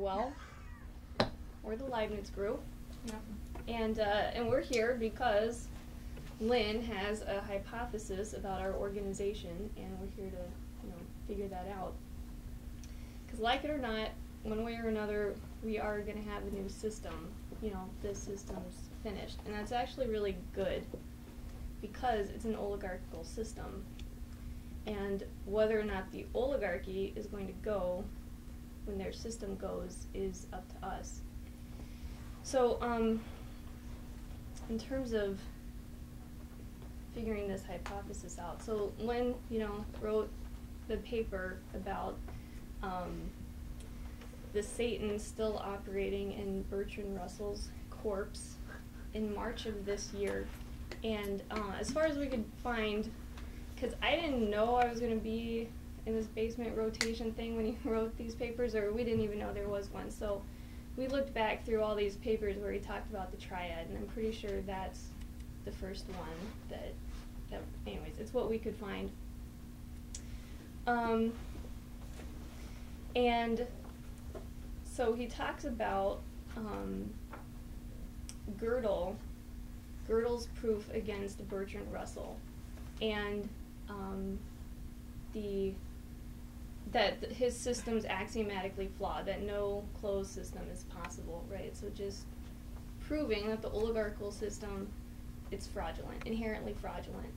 well. We're the Leibniz group. Yeah. And we're here because Lynn has a hypothesis about our organization, and we're here to, figure that out. Because like it or not, one way or another, we are going to have a new system. This system's finished. And that's actually really good because it's an oligarchical system. And whether or not the oligarchy is going to go when their system goes is up to us. So, in terms of figuring this hypothesis out, so Lynn, wrote the paper about the Satan still operating in Bertrand Russell's corpse in March of this year. And as far as we could find, because I didn't know I was going to be in this basement rotation thing when he wrote these papers, or we didn't even know there was one. So we looked back through all these papers where he talked about the Triad, and I'm pretty sure that's the first one that anyways, it's what we could find. And so he talks about Gödel's proof against Bertrand Russell, and that his system's axiomatically flawed, that no closed system is possible, right? So just proving that the oligarchical system, it's fraudulent, inherently fraudulent.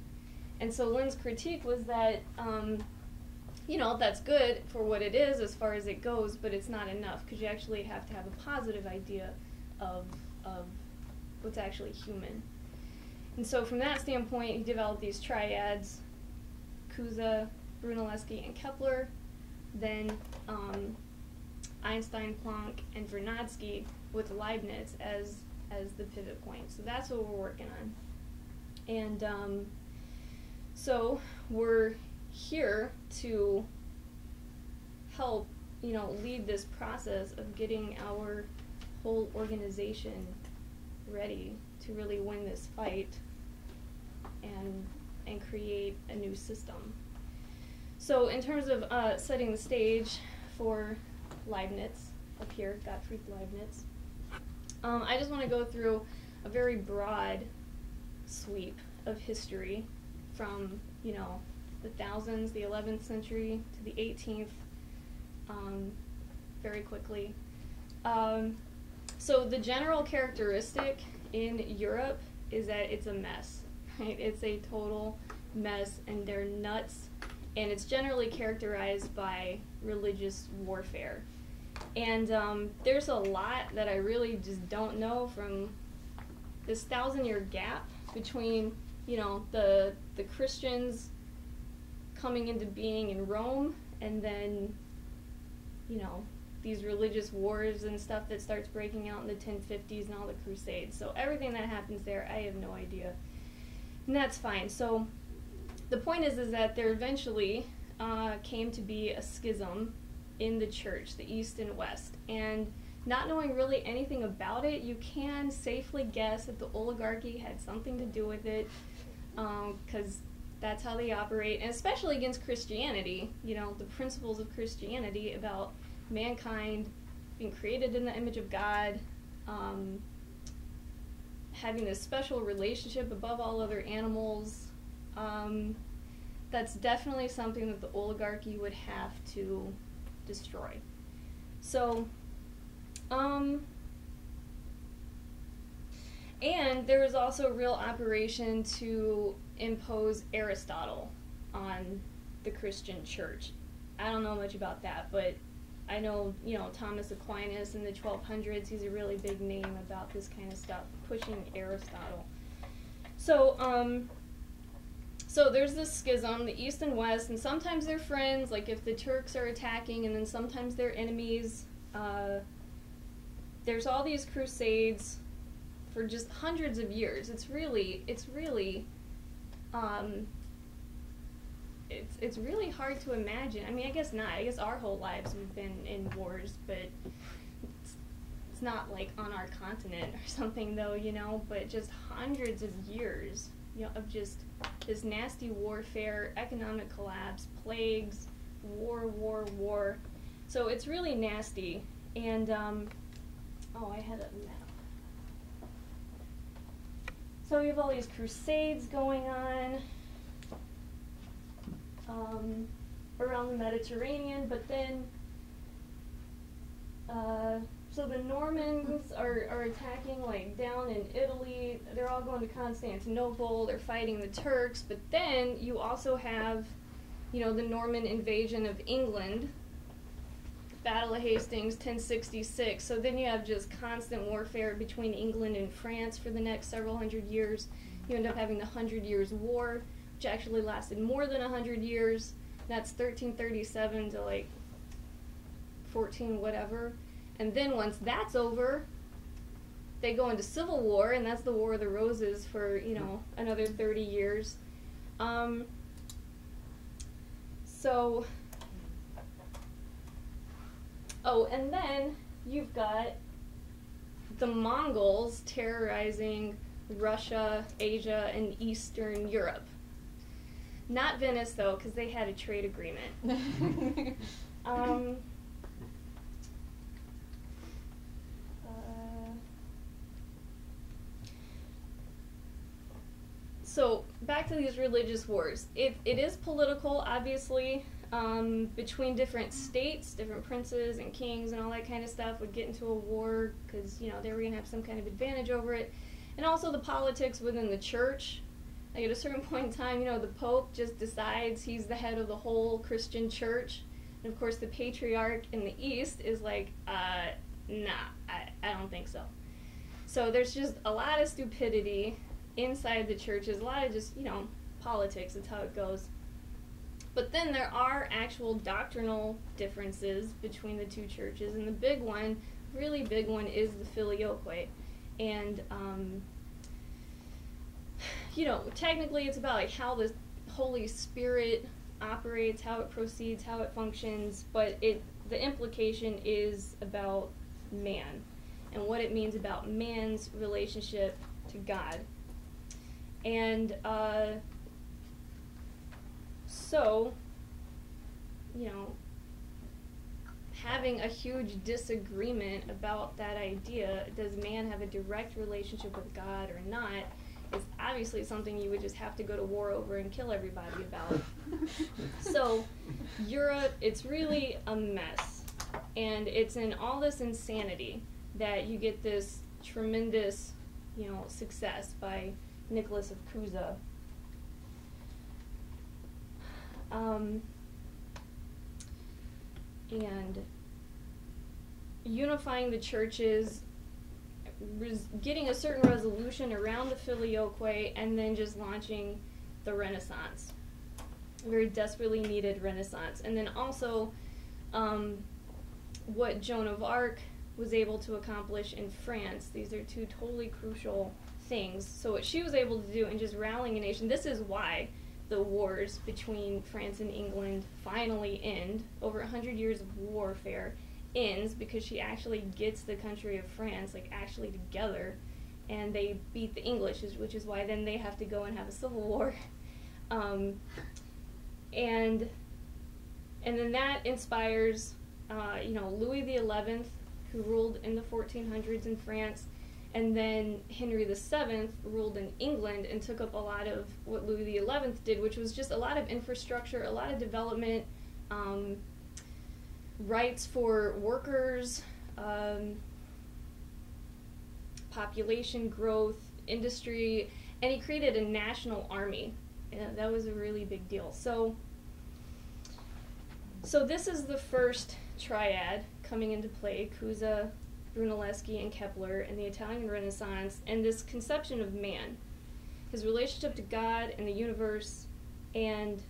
And so Lynn's critique was that, that's good for what it is as far as it goes, but it's not enough, because you actually have to have a positive idea of what's actually human. And so from that standpoint, he developed these triads, Cusa, Brunelleschi, and Kepler, then Einstein, Planck, and Vernadsky with Leibniz as the pivot point. So that's what we're working on. And so we're here to help, lead this process of getting our whole organization ready to really win this fight and create a new system. So in terms of setting the stage for Leibniz, up here, Gottfried Leibniz, I just want to go through a very broad sweep of history from, the thousands, the 11th century to the 18th, very quickly. So the general characteristic in Europe is that it's a mess, right? It's a total mess, and they're nuts, and it's generally characterized by religious warfare. And there's a lot that I really just don't know from this 1,000-year gap between, the Christians coming into being in Rome, and then, these religious wars and stuff that starts breaking out in the 1050s and all the Crusades. So everything that happens there, I have no idea. And that's fine. So the point is that there eventually came to be a schism in the church, the East and West. And not knowing really anything about it, you can safely guess that the oligarchy had something to do with it, because that's how they operate, and especially against Christianity. The principles of Christianity about mankind being created in the image of God, having this special relationship above all other animals, that's definitely something that the oligarchy would have to destroy. So, and there was also a real operation to impose Aristotle on the Christian church. I don't know much about that, but I know, Thomas Aquinas in the 1200s, he's a really big name about this kind of stuff, pushing Aristotle. So, so there's this schism, the East and West, and sometimes they're friends, like if the Turks are attacking, and then sometimes they're enemies. There's all these crusades for just hundreds of years. It's really hard to imagine. I mean, I guess not. I guess our whole lives we've been in wars, but it's not like on our continent or something, though, but just hundreds of years, of just this nasty warfare, economic collapse, plagues, war. So it's really nasty. And, oh, I had a map. So we have all these crusades going on around the Mediterranean, but then, so the Normans are attacking like down in Italy. They're all going to Constantinople. They're fighting the Turks. But then you also have, you know, the Norman invasion of England. Battle of Hastings, 1066. So then you have just constant warfare between England and France for the next several hundred years. You end up having the 100 Years' War, which actually lasted more than 100 years. That's 1337 to like 14 whatever. And then once that's over, they go into civil war, and that's the War of the Roses for, you know, another 30 years. Oh, and then you've got the Mongols terrorizing Russia, Asia, and Eastern Europe. Not Venice, though, because they had a trade agreement. So, back to these religious wars. It is political, obviously. Between different states, different princes and kings and all that kind of stuff would get into a war because, you know, they were going to have some kind of advantage over it. And also the politics within the church. Like at a certain point in time, you know, the Pope just decides he's the head of the whole Christian church. And of course the patriarch in the East is like, nah, I don't think so. So there's just a lot of stupidity inside the churches, a lot of just, you know, politics, that's how it goes. But then there are actual doctrinal differences between the two churches, and the big one, really big one, is the filioque. And, you know, technically it's about like how the Holy Spirit operates, how it proceeds, how it functions, but the implication is about man and what it means about man's relationship to God. And, so, you know, having a huge disagreement about that idea, does man have a direct relationship with God or not, is obviously something you would just have to go to war over and kill everybody about. So, Europe, it's really a mess. And it's in all this insanity that you get this tremendous, you know, success by Nicolas Cusa. And unifying the churches, getting a certain resolution around the filioque, and then just launching the Renaissance. A very desperately needed Renaissance. And then also what Joan of Arc was able to accomplish in France. These are two totally crucial things. So what she was able to do in just rallying a nation, this is why the wars between France and England finally end. Over 100 years of warfare ends because she actually gets the country of France like actually together, and they beat the English, which is why then they have to go and have a civil war. And then that inspires you know, Louis XI, who ruled in the 1400s in France, and then Henry VII ruled in England and took up a lot of what Louis XI did, which was just a lot of infrastructure, a lot of development, rights for workers, population growth, industry, and he created a national army. That was a really big deal. So this is the first triad coming into play, Cusa, Brunelleschi, and Kepler, and the Italian Renaissance, and this conception of man, his relationship to God and the universe, and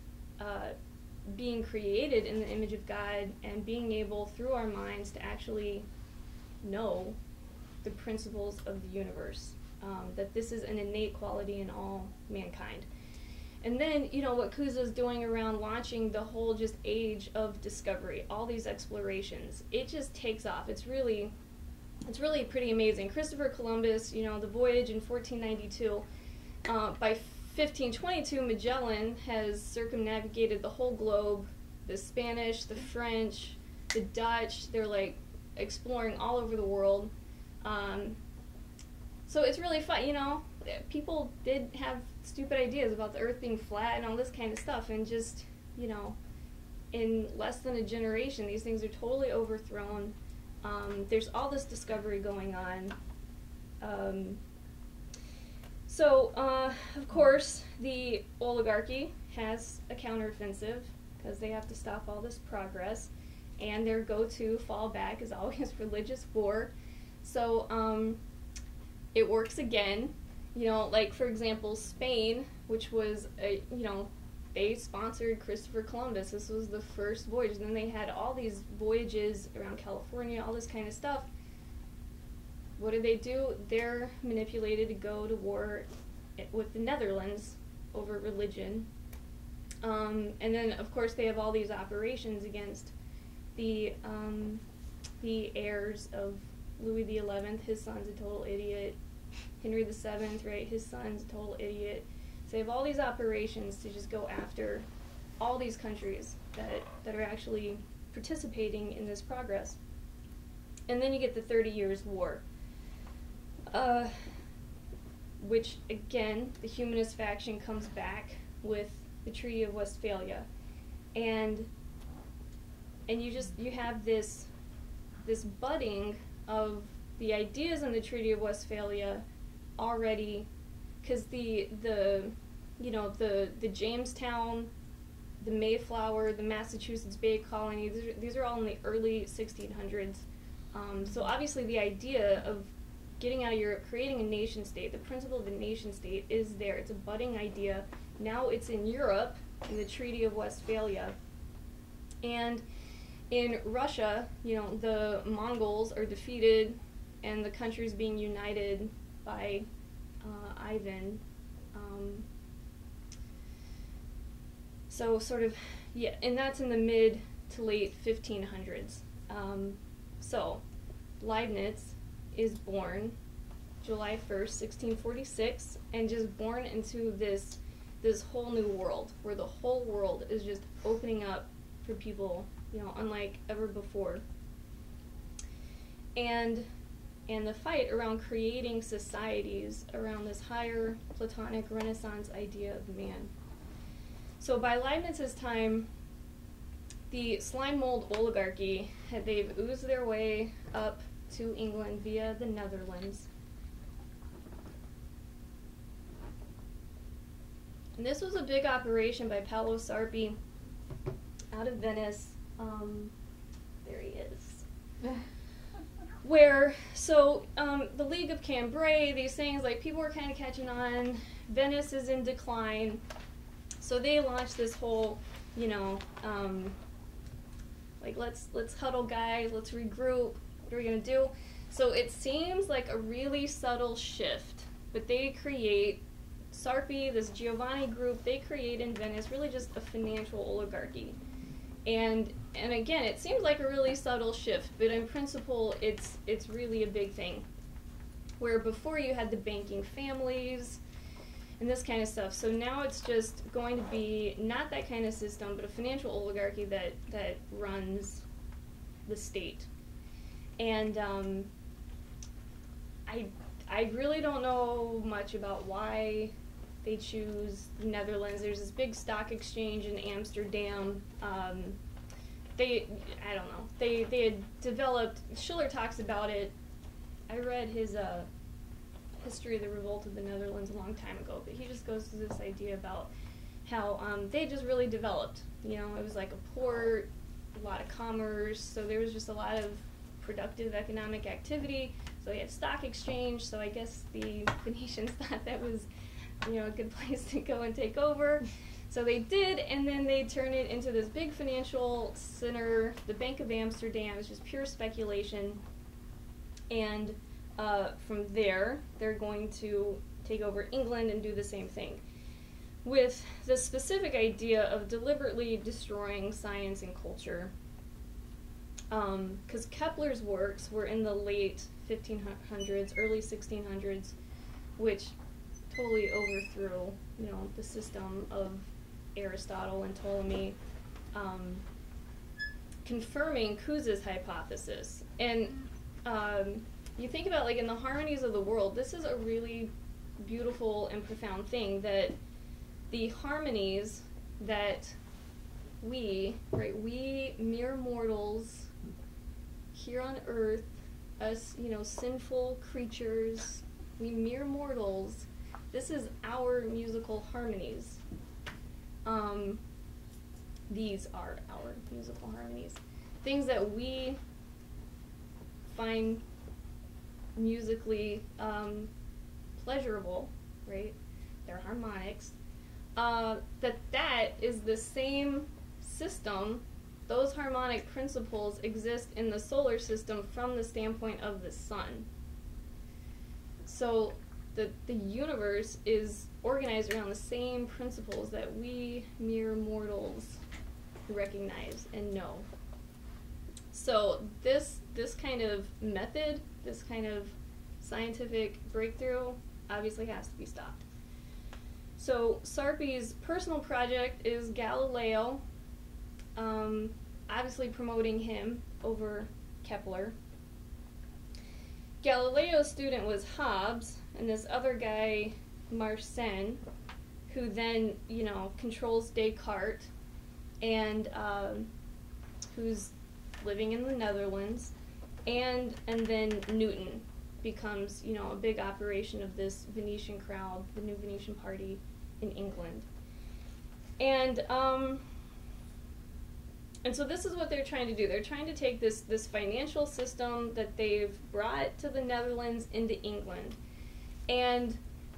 being created in the image of God, and being able, through our minds, to actually know the principles of the universe, that this is an innate quality in all mankind. And then, you know, what Cusa is doing around launching the whole just age of discovery, all these explorations, it just takes off. It's really pretty amazing. Christopher Columbus, you know, the voyage in 1492, by 1522, Magellan has circumnavigated the whole globe. The Spanish, the French, the Dutch, they're like exploring all over the world. So it's really fun, you know. People did have stupid ideas about the Earth being flat and all this kind of stuff, and just, you know, in less than a generation, these things are totally overthrown. There's all this discovery going on. So, of course, the oligarchy has a counteroffensive because they have to stop all this progress, and their go-to fallback is always religious war. So, it works again. You know, like, for example, Spain, which was, you know, they sponsored Christopher Columbus. This was the first voyage. And then they had all these voyages around California, all this kind of stuff. What do? They're manipulated to go to war with the Netherlands over religion. And then, of course, they have all these operations against the heirs of Louis XI. His son's a total idiot. Henry VII, right? His son's a total idiot. So they have all these operations to just go after all these countries that are actually participating in this progress. And then you get the 30 Years' War, which, again, the humanist faction comes back with the Treaty of Westphalia. And you have this budding of the ideas in the Treaty of Westphalia already, because the Jamestown, the Mayflower, the Massachusetts Bay Colony, these are all in the early 1600s. So obviously the idea of getting out of Europe, creating a nation state, the principle of a nation state is there. It's a budding idea. Now it's in Europe, in the Treaty of Westphalia. And in Russia, you know, the Mongols are defeated, and the country's being united by Ivan. So sort of, yeah, and that's in the mid to late 1500s. So Leibniz is born July 1st, 1646, and just born into this whole new world, where the whole world is just opening up for people, you know, unlike ever before. And the fight around creating societies around this higher Platonic Renaissance idea of man. So by Leibniz's time, the slime mold oligarchy, they've oozed their way up to England via the Netherlands. And this was a big operation by Paolo Sarpi out of Venice. There he is. Where, so, the League of Cambrai, these things, like, people were kind of catching on. Venice is in decline. So they launched this whole, you know, like, let's huddle, guys, let's regroup, what are we going to do? So it seems like a really subtle shift, but they create, Sarpi, this Giovanni group, they create in Venice really just a financial oligarchy. And again, it seems like a really subtle shift, but in principle, it's really a big thing. Where before you had the banking families and this kind of stuff, so now it's just going to be not that kind of system, but a financial oligarchy that runs the state. And I really don't know much about why they choose the Netherlands. There's this big stock exchange in Amsterdam. I don't know. They had developed, Schiller talks about it. I read his History of the Revolt of the Netherlands a long time ago, but he just goes to this idea about how they just really developed. You know, it was like a port, a lot of commerce, so there was just a lot of productive economic activity. So they had stock exchange, so I guess the Venetians thought that was, you know, a good place to go and take over. So they did, and then they turned it into this big financial center. The Bank of Amsterdam is just pure speculation. And from there, they're going to take over England and do the same thing, with the specific idea of deliberately destroying science and culture. Because Kepler's works were in the late 1500s, early 1600s, which totally overthrew, you know, the system of Aristotle and Ptolemy. confirming Cusa's hypothesis. And you think about, like, in the harmonies of the world, this is a really beautiful and profound thing, that the harmonies that we mere mortals here on earth, us, sinful creatures, we mere mortals, this is our musical harmonies. These are our musical harmonies. Things that we find musically pleasurable, right? They're harmonics. That is the same system. Those harmonic principles exist in the solar system from the standpoint of the sun. So the universe is organized around the same principles that we mere mortals recognize and know. So this kind of method, this kind of scientific breakthrough, obviously has to be stopped. So Sarpi's personal project is Galileo, obviously promoting him over Kepler. Galileo's student was Hobbes, and this other guy, Mersenne, who then, controls Descartes, and who's living in the Netherlands, and then Newton becomes, a big operation of this Venetian crowd, the new Venetian party in England. And so this is what they're trying to do. They're trying to take this financial system that they've brought to the Netherlands into England. And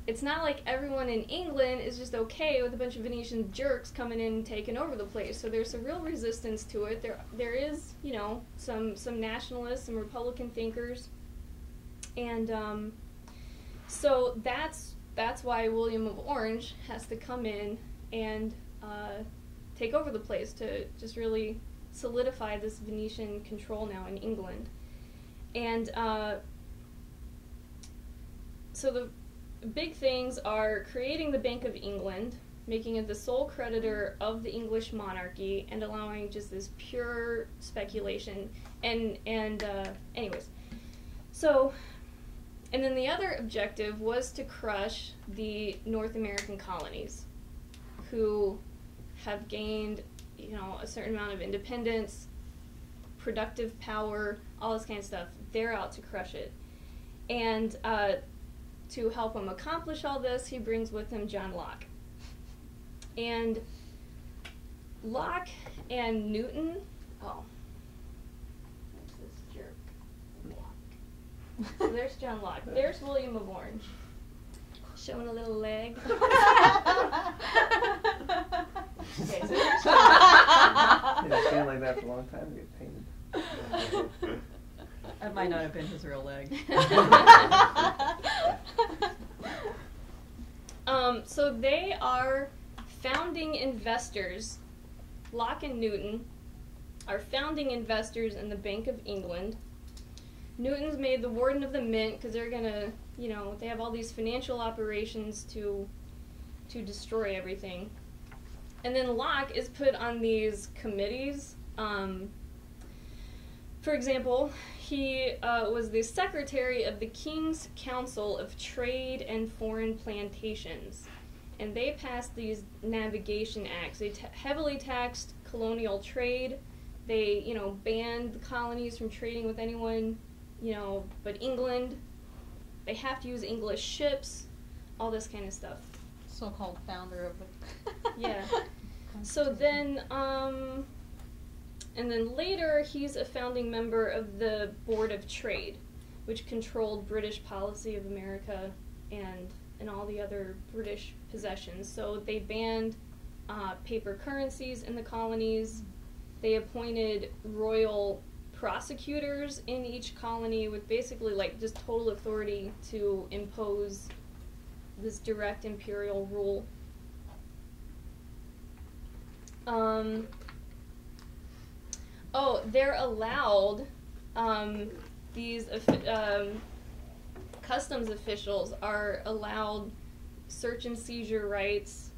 it's not like everyone in England is just okay with a bunch of Venetian jerks coming in and taking over the place. So there's a real resistance to it. There is, some nationalists, some Republican thinkers. And so that's why William of Orange has to come in and take over the place to just really solidify this Venetian control now in England. And so the big things are creating the Bank of England, making it the sole creditor of the English monarchy, and allowing just this pure speculation. Anyways, so, and then the other objective was to crush the North American colonies, who have gained, a certain amount of independence, productive power, all this kind of stuff. They're out to crush it. And to help him accomplish all this, he brings with him John Locke. And Locke and Newton, what's this jerk? Locke. So there's John Locke. There's William of Orange, showing a little leg. Okay, so there's stand like that for a long time and get painted. That might not have been his real leg. So they are founding investors. Locke and Newton are founding investors in the Bank of England. Newton's made the warden of the mint because they're gonna, they have all these financial operations to destroy everything. And then Locke is put on these committees. For example, he was the secretary of the King's Council of Trade and Foreign Plantations. And they passed these navigation acts. They heavily taxed colonial trade. They, banned the colonies from trading with anyone, but England. They have to use English ships, all this kind of stuff. So-called founder of the... Yeah. So then, and then later, he's a founding member of the Board of Trade, which controlled British policy of America and all the other British possessions. So they banned paper currencies in the colonies. They appointed royal prosecutors in each colony with basically just total authority to impose this direct imperial rule. They're allowed, these customs officials are allowed search and seizure rights.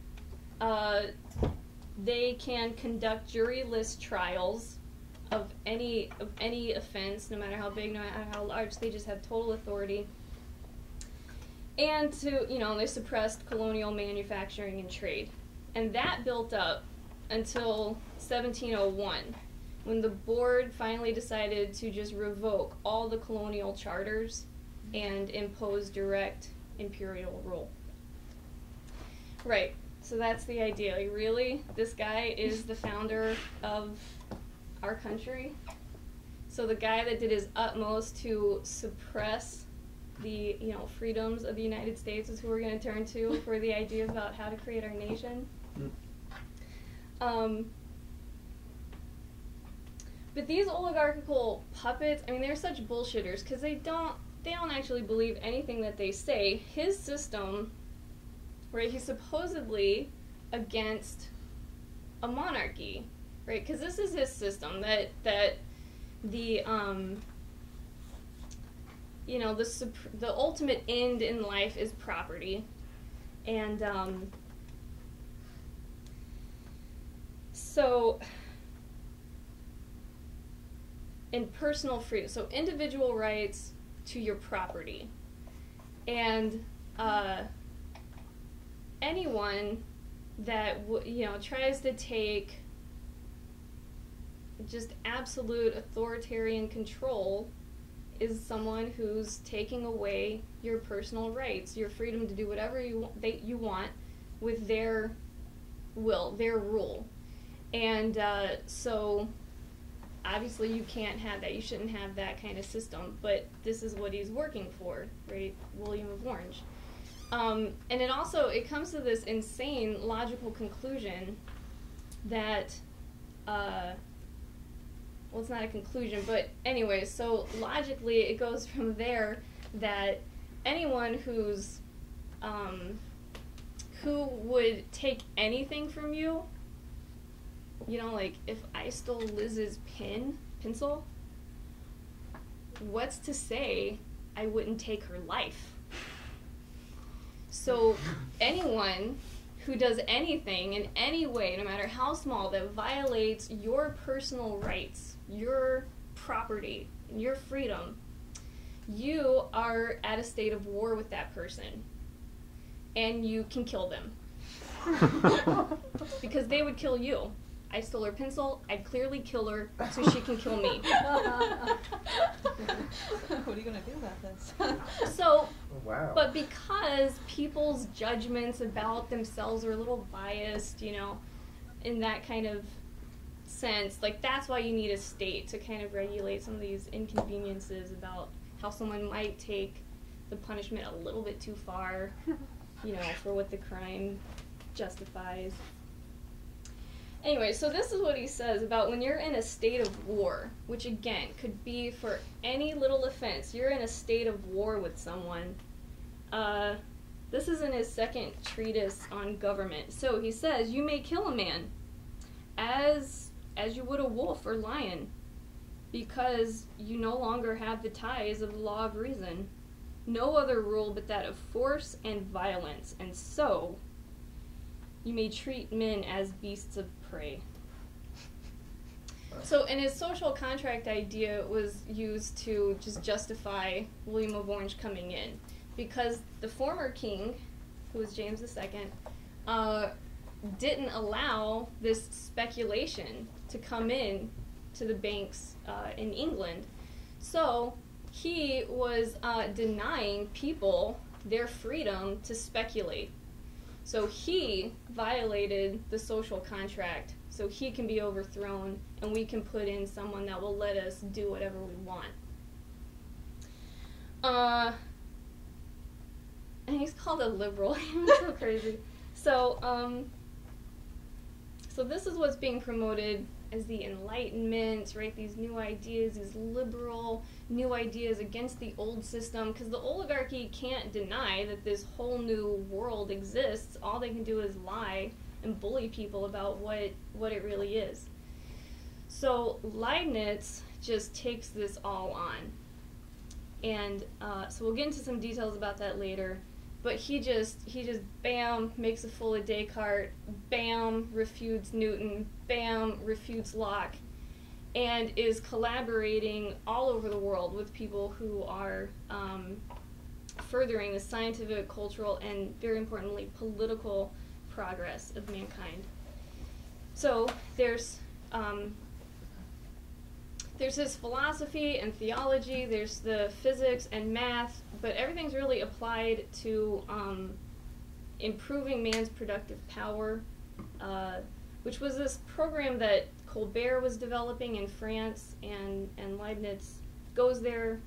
They can conduct juryless trials of any offense, no matter how big, no matter how large. They just have total authority. And they suppressed colonial manufacturing and trade. And that built up until 1701, when the board finally decided to just revoke all the colonial charters and impose direct imperial rule. Right, so that's the idea. Like, really? This guy is the founder of our country? So the guy that did his utmost to suppress the freedoms of the United States is who we're going to turn to for the idea about how to create our nation. But these oligarchical puppets, I mean, they're such bullshitters because they don't actually believe anything that they say. His system, right? He's supposedly against a monarchy, right? Because this is his system that the the ultimate end in life is property, and in personal freedom, so individual rights to your property, and anyone that tries to take just absolute authoritarian control is someone who's taking away your personal rights, your freedom to do whatever you want with their will, their rule. And so obviously you can't have that. You shouldn't have that kind of system, but this is what he's working for, right? William of Orange. And it comes to this insane logical conclusion that well, it's not a conclusion, but anyway, so logically it goes from there that anyone who would take anything from you, like if I stole Liz's pencil, what's to say I wouldn't take her life? So anyone who does anything in any way, no matter how small, that violates your personal rights, your property, your freedom, you are at a state of war with that person, and you can kill them. Because they would kill you. I stole her pencil, I'd clearly kill her so she can kill me. What are you going to do about this? So, wow. But because people's judgments about themselves are a little biased, in that kind of sense, like that's why you need a state to kind of regulate some of these inconveniences about how someone might take the punishment a little bit too far, for what the crime justifies. Anyway, so this is what he says about when you're in a state of war, which again could be for any little offense. You're in a state of war with someone. This is in his second treatise on government. So he says, you may kill a man as you would a wolf or lion, because you no longer have the ties of the law of reason. No other rule but that of force and violence, and so you may treat men as beasts of prey. So, and his social contract idea was used to just justify William of Orange coming in, because the former king, who was James II, didn't allow this speculation to come in to the banks in England. So he was denying people their freedom to speculate. So he violated the social contract, so he can be overthrown, and we can put in someone that will let us do whatever we want. And he's called a liberal. He's so crazy. So, so this is what's being promoted as the Enlightenment, right? These new ideas, these liberal new ideas against the old system, because the oligarchy can't deny that this whole new world exists. All they can do is lie and bully people about what it really is. So Leibniz just takes this all on. And so we'll get into some details about that later. But he just bam, makes a fool of Descartes, bam, refutes Newton, bam, refutes Locke. and is collaborating all over the world with people who are furthering the scientific, cultural, and very importantly, political progress of mankind. So there's this philosophy and theology, there's the physics and math, but everything's really applied to improving man's productive power, which was this program that Colbert was developing in France, and Leibniz goes there.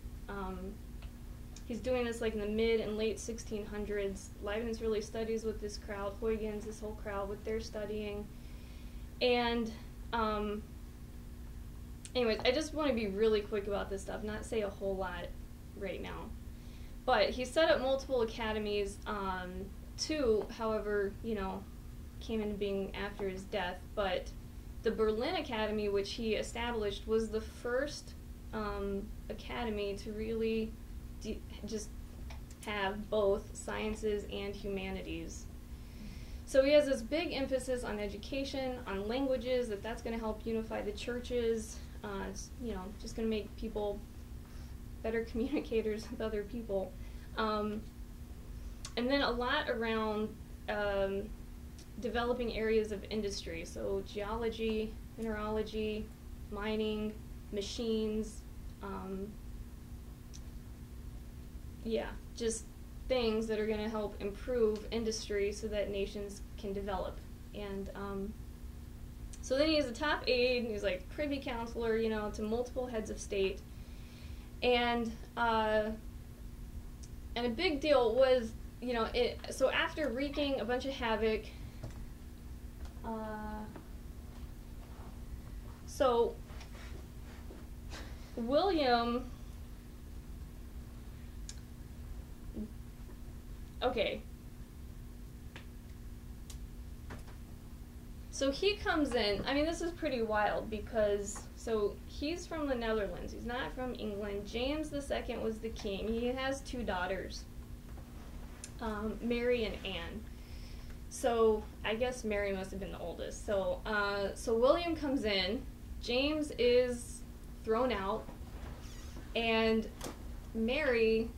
He's doing this like in the mid and late 1600s. Leibniz really studies with this crowd, Huygens, this whole crowd, what they're studying. And anyways, I just want to be really quick about this stuff, not say a whole lot right now. But he set up multiple academies. Two, however, came into being after his death. But the Berlin Academy, which he established, was the first academy to really just have both sciences and humanities. So he has this big emphasis on education, on languages, that's going to help unify the churches. It's, just going to make people better communicators with other people. And then a lot around developing areas of industry, so geology, mineralogy, mining, machines, just things that are going to help improve industry so that nations can develop. And so then he's a top aide, and he's like privy counselor, to multiple heads of state. And a big deal was, so after wreaking a bunch of havoc, so William, okay, so he comes in, this is pretty wild because, so he's from the Netherlands, he's not from England. James II was the king. He has two daughters, Mary and Anne. So I guess Mary must have been the oldest. So William comes in, James is thrown out, and Mary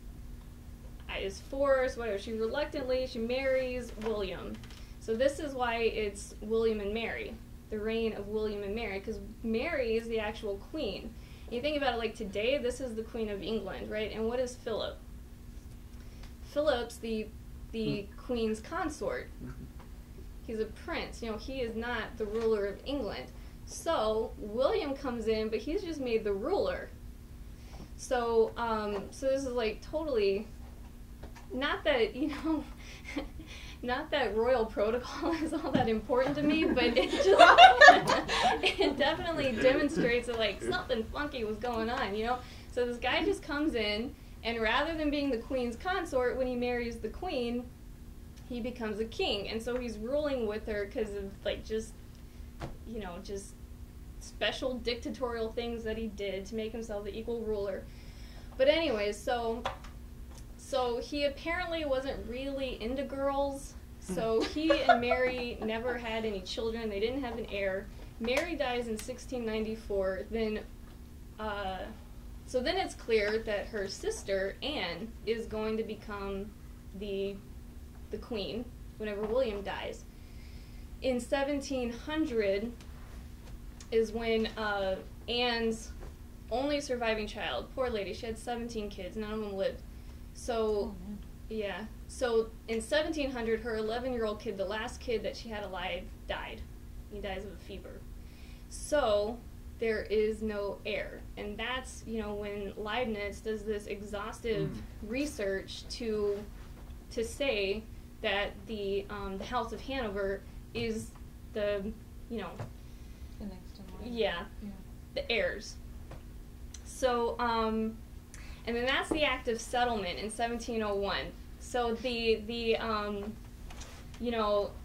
is forced, whatever, she marries William. So this is why it's William and Mary, the reign of William and Mary, because Mary is the actual queen. And you think about it like today, this is the Queen of England, right? And what is Philip? Philip's the Queen's consort. He's a prince. He is not the ruler of England. So William comes in, but he's just made the ruler. So so this is like totally, not that, not that royal protocol is all that important to me, but it just it definitely demonstrates that like something funky was going on, So this guy just comes in, and rather than being the queen's consort, when he marries the queen, he becomes a king. And so he's ruling with her because of like just special dictatorial things that he did to make himself the equal ruler. But anyways, so he apparently wasn't really into girls. So he and Mary never had any children. They didn't have an heir. Mary dies in 1694. Then it's clear that her sister, Anne, is going to become the queen whenever William dies. In 1700 is when Anne's only surviving child, poor lady, she had 17 kids, none of them lived. So, yeah. So in 1700, her 11-year-old kid, the last kid that she had alive, died. He dies of a fever. So there is no heir. And that's, when Leibniz does this exhaustive research to say that the House of Hanover is the next in line. Yeah, the heirs. So, and then that's the Act of Settlement in 1701. So the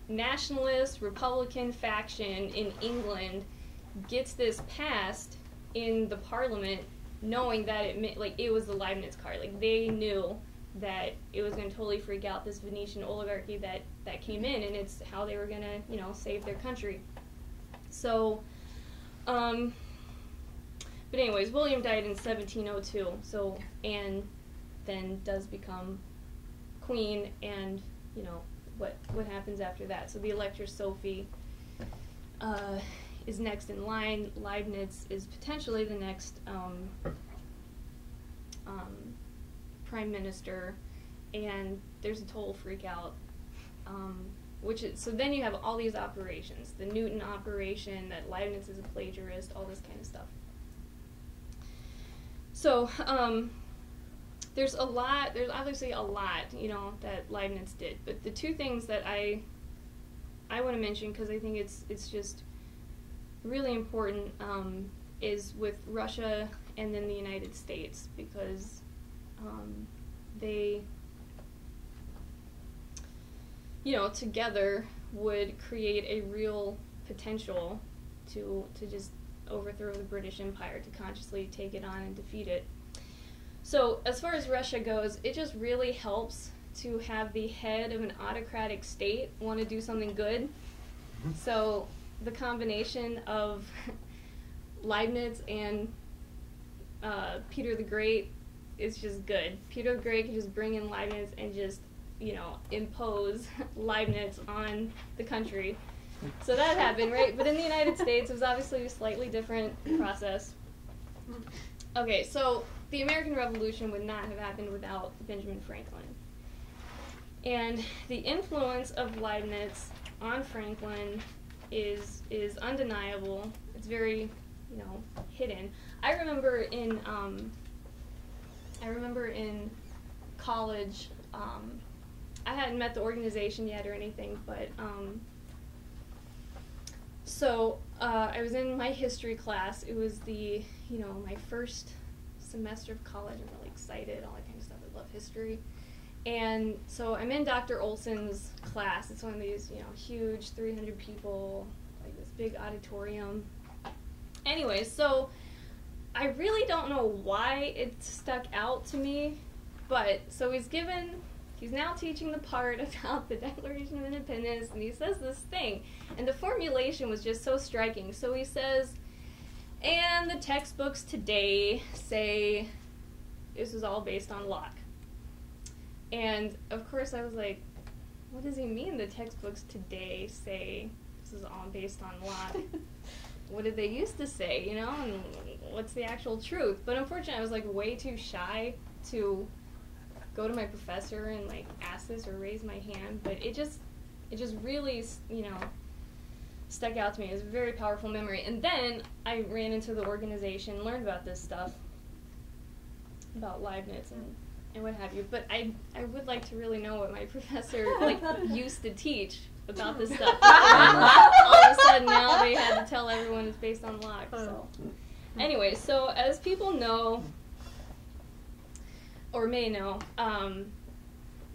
nationalist Republican faction in England gets this passed in the Parliament, knowing that it was the Leibniz card. Like they knew that it was going to totally freak out this Venetian oligarchy that came in, and it's how they were going to save their country. So, But anyways, William died in 1702, so Anne then does become queen, and, you know, what happens after that. So the Electress Sophie is next in line. Leibniz is potentially the next prime minister, and there's a total freak out. So then you have all these operations, the Newton operation, that Leibniz is a plagiarist, all this kind of stuff. So there's obviously a lot, you know, that Leibniz did, but the two things that I want to mention, because I think it's just really important, is with Russia and then the United States, because they, you know, together would create a real potential to just overthrow the British Empire, to consciously take it on and defeat it. So as far as Russia goes, it just really helps to have the head of an autocratic state want to do something good. So the combination of Leibniz and Peter the Great is just good. Peter the Great can just bring in Leibniz and just, you know, impose Leibniz on the country. So that happened, right? But in the United States, it was obviously a slightly different process. Okay, so the American Revolution would not have happened without Benjamin Franklin. And the influence of Leibniz on Franklin is undeniable. It's very, you know, hidden. I remember in college, I hadn't met the organization yet or anything, but so I was in my history class. It was my first semester of college. I'm really excited, all that kind of stuff. I love history. And so I'm in Dr. Olson's class. It's one of these, you know, huge 300 people, like this big auditorium. Anyway, so I really don't know why it stuck out to me, but so he's now teaching the part about the Declaration of Independence, and he says this thing, and the formulation was just so striking. So he says, and the textbooks today say this is all based on Locke. And of course I was like, what does he mean the textbooks today say this is all based on Locke? What did they used to say, you know, and what's the actual truth? But unfortunately I was like way too shy to go to my professor and like ask this or raise my hand, but it just really, you know, stuck out to me. It was a very powerful memory. And then I ran into the organization, learned about this stuff, about Leibniz and what have you. But I would like to really know what my professor like used to teach about this stuff. All of a sudden now they had to tell everyone it's based on Locke. So anyway, so as people know, or may know,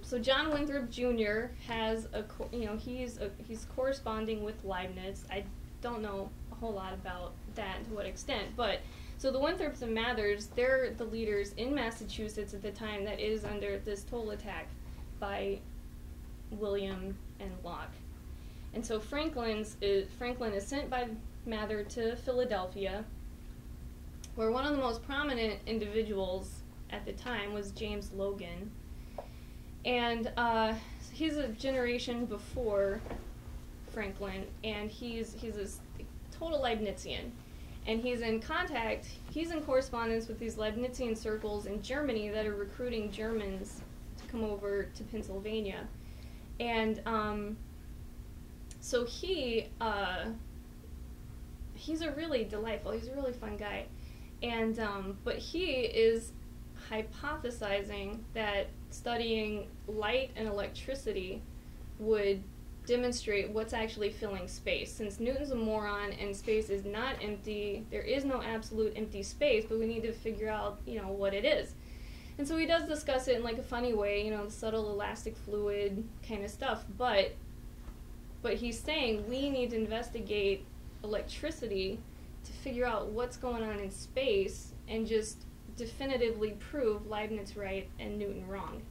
so John Winthrop Jr. has he's corresponding with Leibniz. I don't know a whole lot about that and to what extent, but so the Winthrops and Mathers, they're the leaders in Massachusetts at the time that is under this total attack by William and Locke. And so Franklin is sent by Mather to Philadelphia, where one of the most prominent individuals at the time was James Logan. And he's a generation before Franklin, and he's a total Leibnizian. And he's in correspondence with these Leibnizian circles in Germany that are recruiting Germans to come over to Pennsylvania. And so he's a really fun guy. And but he is hypothesizing that studying light and electricity would demonstrate what's actually filling space. Since Newton's a moron and space is not empty, there is no absolute empty space, but we need to figure out, you know, what it is. And so he does discuss it in like a funny way, you know, the subtle elastic fluid kind of stuff, but he's saying we need to investigate electricity to figure out what's going on in space and just definitively prove Leibniz right and Newton wrong.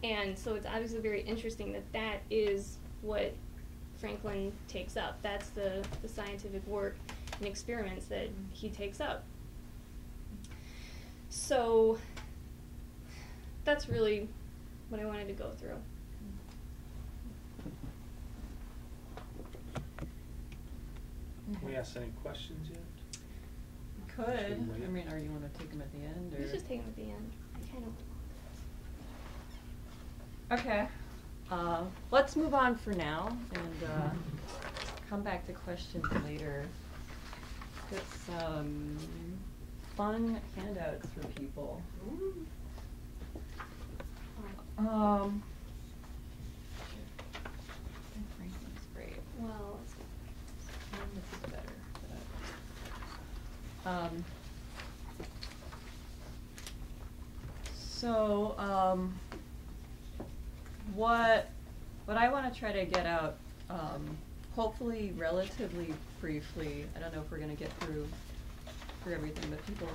And so it's obviously very interesting that that is what Franklin takes up. That's the scientific work and experiments that he takes up. So that's really what I wanted to go through. Can we ask any questions yet? Could. Should we wait? I mean, or you want to take them at the end? Or? Let's just take them at the end. I kind of. Okay. Let's move on for now and come back to questions later. Get some fun handouts for people. Franklin's great. Well, This is better. What I want to try to get out, hopefully relatively briefly, I don't know if we're going to get through everything, but people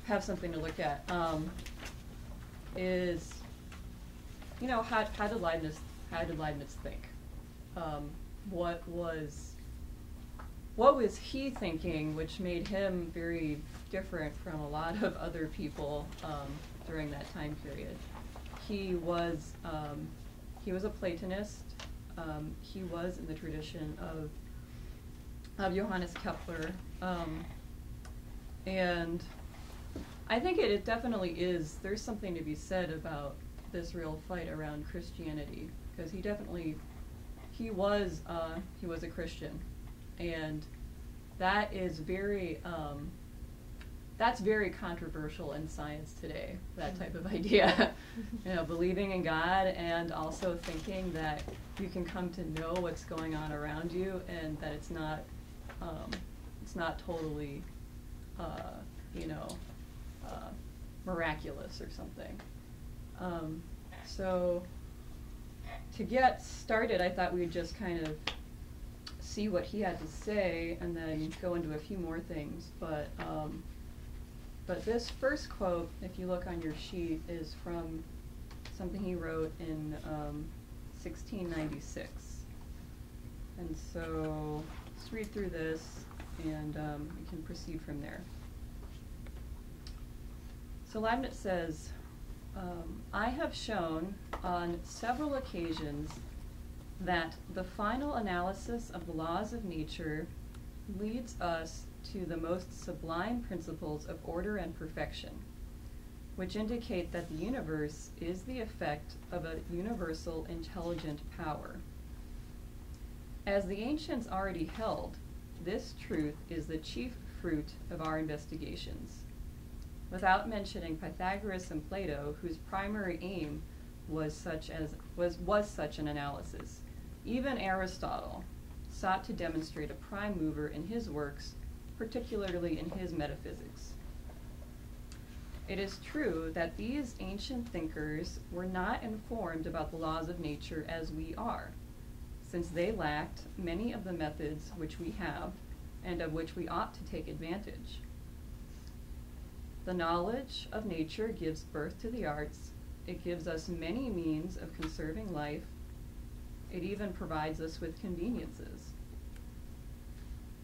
have something to look at, is, you know, how did Leibniz think? What was he thinking, which made him very different from a lot of other people during that time period? He was a Platonist. He was in the tradition of Johannes Kepler, and I think it definitely is. There's something to be said about this real fight around Christianity, because he was a Christian, and that is that's very controversial in science today, that type of idea. You know, believing in God and also thinking that you can come to know what's going on around you and that it's not totally, miraculous or something. So to get started, I thought we'd just kind of see what he had to say and then go into a few more things. But this first quote, if you look on your sheet, is from something he wrote in 1696. And so let's read through this and we can proceed from there. So Leibniz says, I have shown on several occasions that the final analysis of the laws of nature leads us to the most sublime principles of order and perfection, which indicate that the universe is the effect of a universal intelligent power. As the ancients already held, this truth is the chief fruit of our investigations, without mentioning Pythagoras and Plato, whose primary aim was such an analysis. Even Aristotle sought to demonstrate a prime mover in his works, particularly in his metaphysics. It is true that these ancient thinkers were not informed about the laws of nature as we are, since they lacked many of the methods which we have and of which we ought to take advantage. The knowledge of nature gives birth to the arts. It gives us many means of conserving life. It even provides us with conveniences.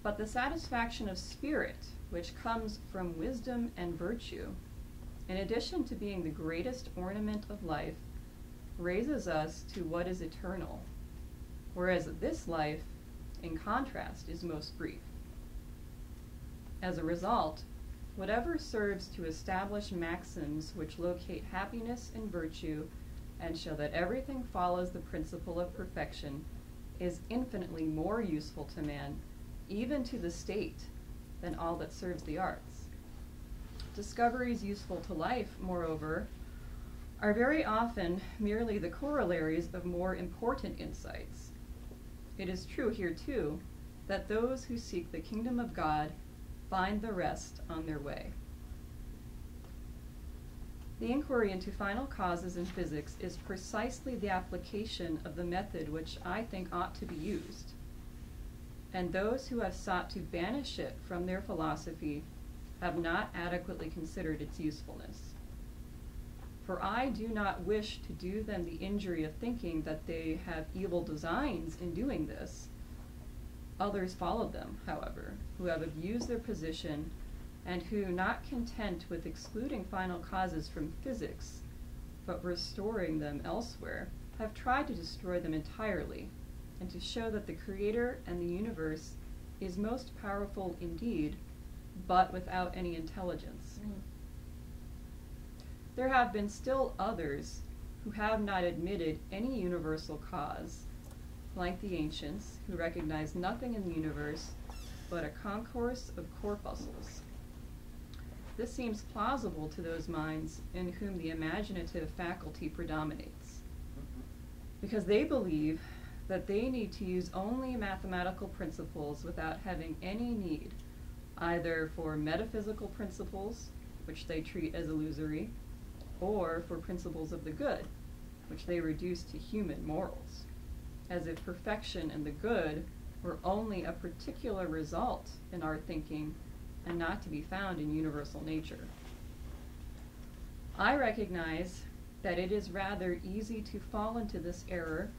But the satisfaction of spirit, which comes from wisdom and virtue, in addition to being the greatest ornament of life, raises us to what is eternal, whereas this life, in contrast, is most brief. As a result, whatever serves to establish maxims which locate happiness in virtue and show that everything follows the principle of perfection is infinitely more useful to man, even to the state, than all that serves the arts. Discoveries useful to life, moreover, are very often merely the corollaries of more important insights. It is true here, too, that those who seek the kingdom of God find the rest on their way. The inquiry into final causes in physics is precisely the application of the method which I think ought to be used, and those who have sought to banish it from their philosophy have not adequately considered its usefulness. For I do not wish to do them the injury of thinking that they have evil designs in doing this. Others followed them, however, who have abused their position and who, not content with excluding final causes from physics, but restoring them elsewhere, have tried to destroy them entirely, and to show that the Creator and the universe is most powerful indeed, but without any intelligence. There have been still others who have not admitted any universal cause, like the ancients, who recognized nothing in the universe but a concourse of corpuscles. This seems plausible to those minds in whom the imaginative faculty predominates, because they believe that they need to use only mathematical principles without having any need either for metaphysical principles, which they treat as illusory, or for principles of the good, which they reduce to human morals, as if perfection and the good were only a particular result in our thinking and not to be found in universal nature. I recognize that it is rather easy to fall into this error,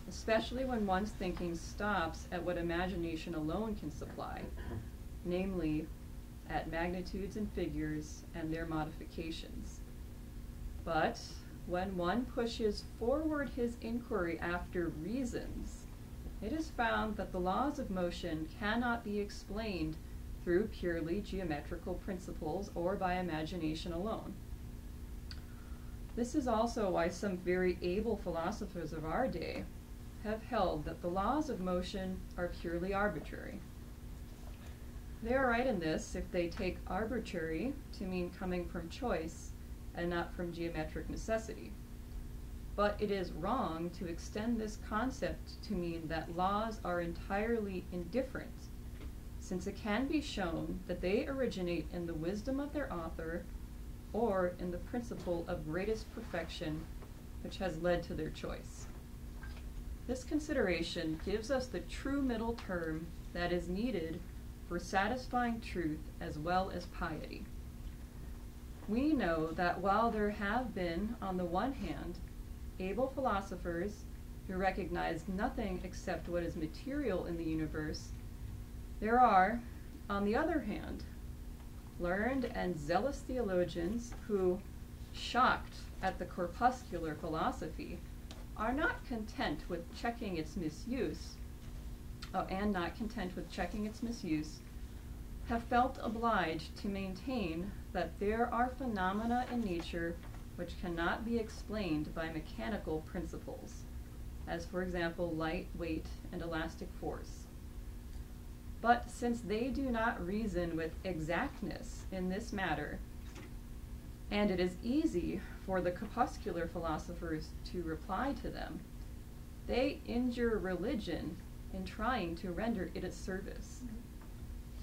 especially when one's thinking stops at what imagination alone can supply, namely at magnitudes and figures and their modifications. But when one pushes forward his inquiry after reasons, it is found that the laws of motion cannot be explained through purely geometrical principles or by imagination alone. This is also why some very able philosophers of our day have held that the laws of motion are purely arbitrary. They are right in this if they take arbitrary to mean coming from choice and not from geometric necessity. But it is wrong to extend this concept to mean that laws are entirely indifferent, since it can be shown that they originate in the wisdom of their author or in the principle of greatest perfection which has led to their choice. This consideration gives us the true middle term that is needed for satisfying truth as well as piety. We know that while there have been, on the one hand, able philosophers who recognize nothing except what is material in the universe, there are, on the other hand, learned and zealous theologians who, shocked at the corpuscular philosophy, are not content with checking its misuse, have felt obliged to maintain that there are phenomena in nature which cannot be explained by mechanical principles, as for example light, weight, and elastic force. But since they do not reason with exactness in this matter, and it is easy for the corpuscular philosophers to reply to them, they injure religion in trying to render it a service.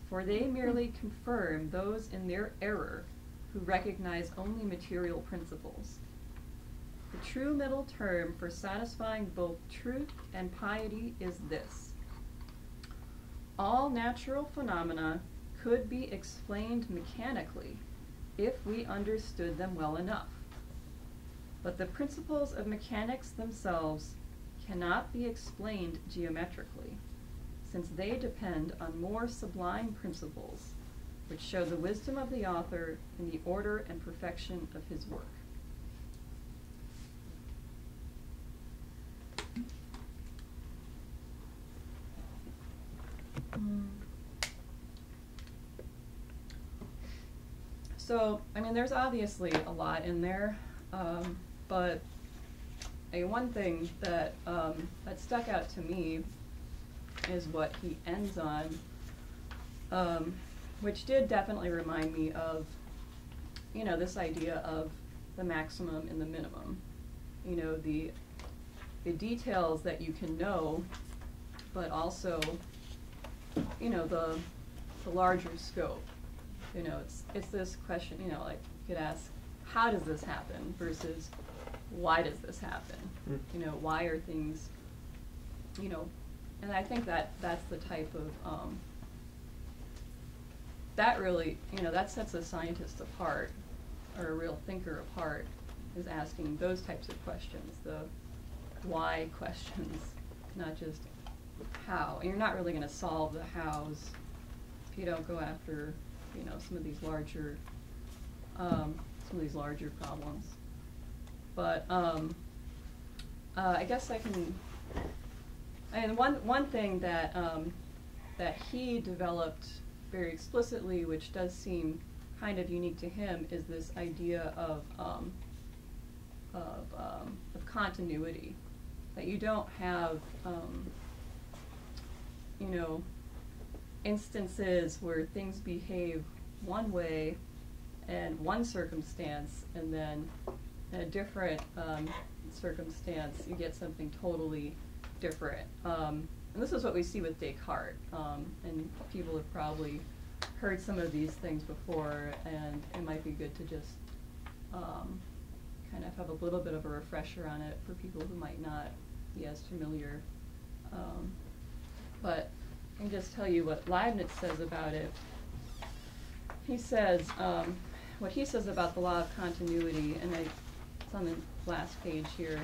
For they merely confirm those in their error who recognize only material principles. The true middle term for satisfying both truth and piety is this: all natural phenomena could be explained mechanically if we understood them well enough. But the principles of mechanics themselves cannot be explained geometrically, since they depend on more sublime principles, which show the wisdom of the author in the order and perfection of his work. So, I mean, there's obviously a lot in there, but one thing that that stuck out to me is what he ends on, which did definitely remind me of, you know, this idea of the maximum and the minimum. You know, the details that you can know, but also, you know, the larger scope. You know, it's this question, you know, like you could ask, how does this happen versus why does this happen? You know, why are things, you know, and I think that that's the type of, that really, you know, that sets a scientist apart, or a real thinker apart, is asking those types of questions, the why questions, not just how. And you're not really going to solve the hows if you don't go after you know, some of these larger problems. But I guess I can. And one thing that that he developed very explicitly, which does seem kind of unique to him, is this idea of continuity. That you don't have, you know, instances where things behave one way in one circumstance, and then in a different circumstance you get something totally different. And this is what we see with Descartes, and people have probably heard some of these things before, and it might be good to just kind of have a little bit of a refresher on it for people who might not be as familiar. But I can just tell you what Leibniz says about it. He says, what he says about the law of continuity, and it's on the last page here.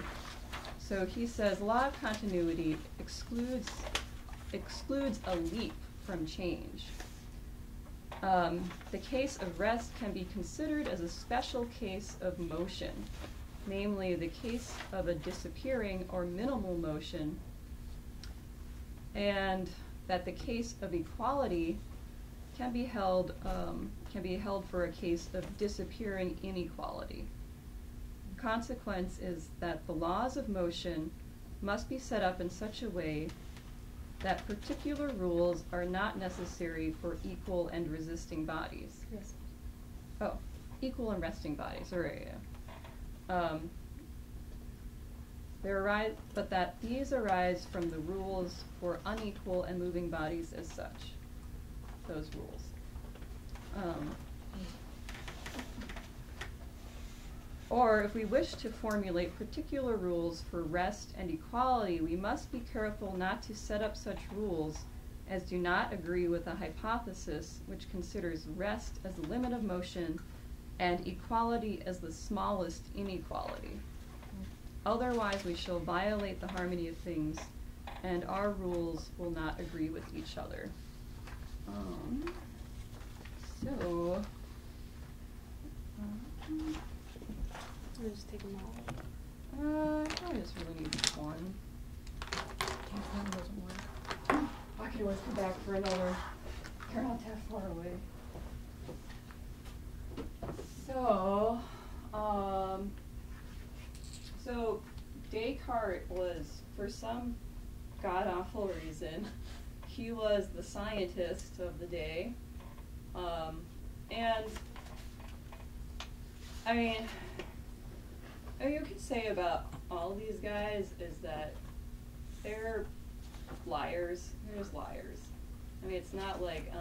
So he says, law of continuity excludes a leap from change. The case of rest can be considered as a special case of motion, namely the case of a disappearing or minimal motion, and that the case of equality can be held for a case of disappearing inequality. The consequence is that the laws of motion must be set up in such a way that particular rules are not necessary for equal and resisting bodies. Yes. Oh, equal and resting bodies, or but that these arise from the rules for unequal and moving bodies as such. Those rules. Or if we wish to formulate particular rules for rest and equality, we must be careful not to set up such rules as do not agree with a hypothesis which considers rest as the limit of motion and equality as the smallest inequality. Otherwise, we shall violate the harmony of things, and our rules will not agree with each other. I'll just take them all. I probably just really need one. That doesn't work. I could always come back for another. They're not that far away. So Descartes was, for some god-awful reason, he was the scientist of the day. And, I mean, what you could say about all these guys is that they're liars. They're just liars. I mean, it's not like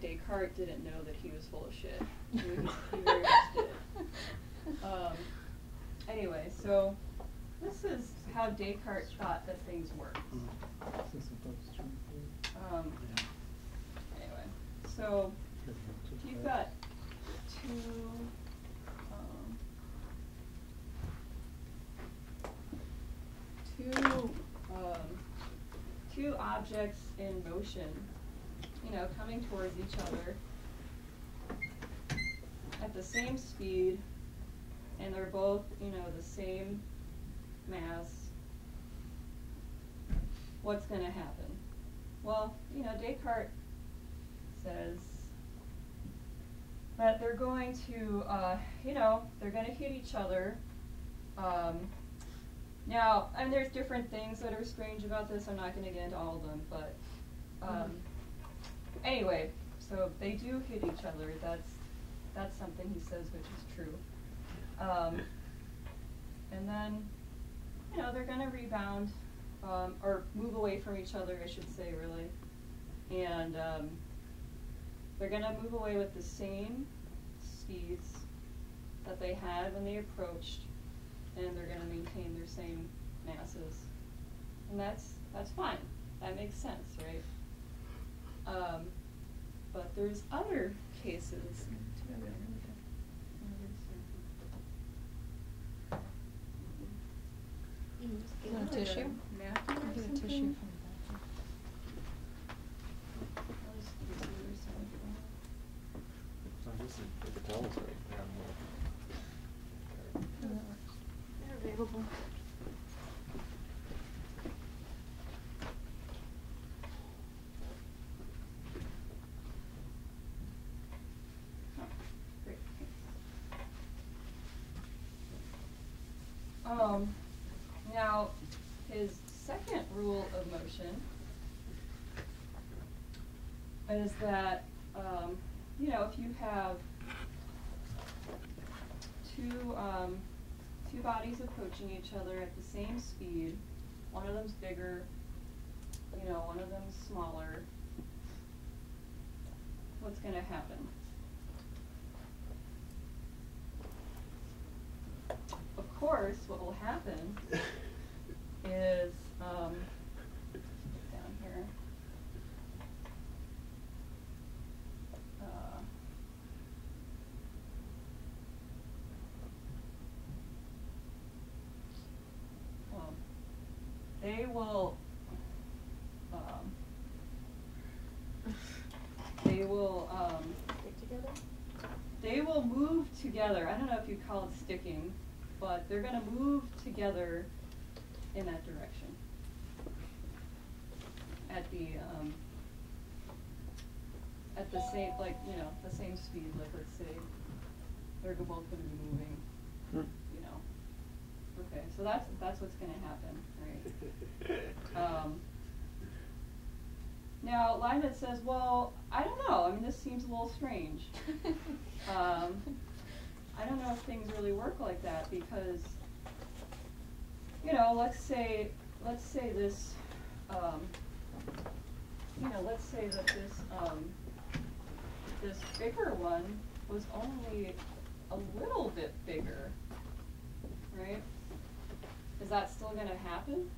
Descartes didn't know that he was full of shit. He very much did. Anyway, so this is how Descartes thought that things worked. Anyway, so you've got two objects in motion, you know, coming towards each other at the same speed, and they're both, you know, the same mass. What's going to happen? Well, you know, Descartes says that they're going to, you know, they're going to hit each other. Now, I mean, there's different things that are strange about this. I'm not going to get into all of them, but anyway, so they do hit each other. That's something he says which is true. And then, you know, they're going to rebound, or move away from each other, I should say, really. And they're going to move away with the same speeds that they had when they approached, and they're going to maintain their same masses. And that's fine. That makes sense, right? But there's other cases. You want a tissue? Napkin or Get a something? tissue from the bathroom. I'll just give it to you. movable. Great. Now, his second rule of motion is that, if you have two bodies approaching each other at the same speed, one of them's bigger, one of them's smaller, what's going to happen? Of course, what will happen is, down here, they will, Stick together? they will move together. I don't know if you call it sticking, but they're going to move together in that direction. At the same, the same speed. Like, let's say they're both going to be moving. Okay, so that's what's going to happen, right? Now Leibniz says, well, I don't know. I mean, this seems a little strange. I don't know if things really work like that because, let's say this, let's say that this bigger one was only a little bit bigger, right? Is that still going to happen?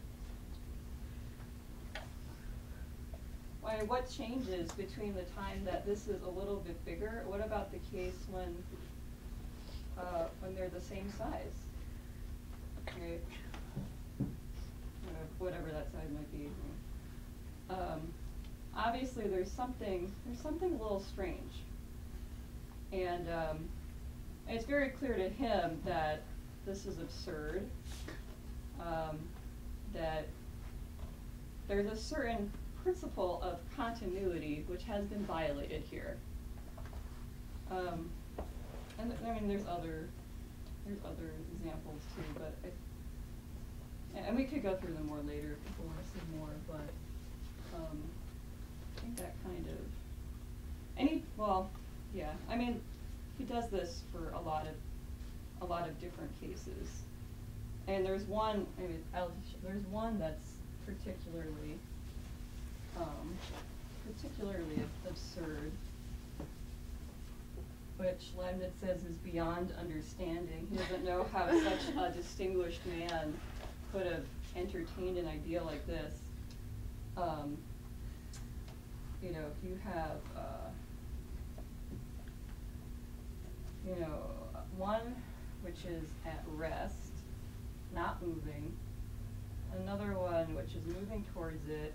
I mean, what changes between the time that this is a little bit bigger? What about the case when they're the same size? Right? Whatever that size might be. Obviously, there's something a little strange, and it's very clear to him that this is absurd. That there's a certain principle of continuity which has been violated here. And I mean, there's other examples too, but and we could go through them more later if people want to see more. But I think that kind of I mean, he does this for a lot of different cases. And there's one. There's one that's particularly absurd, which Leibniz says is beyond understanding. He doesn't know how such a distinguished man could have entertained an idea like this. If you have, one which is at rest, not moving, another one which is moving towards it,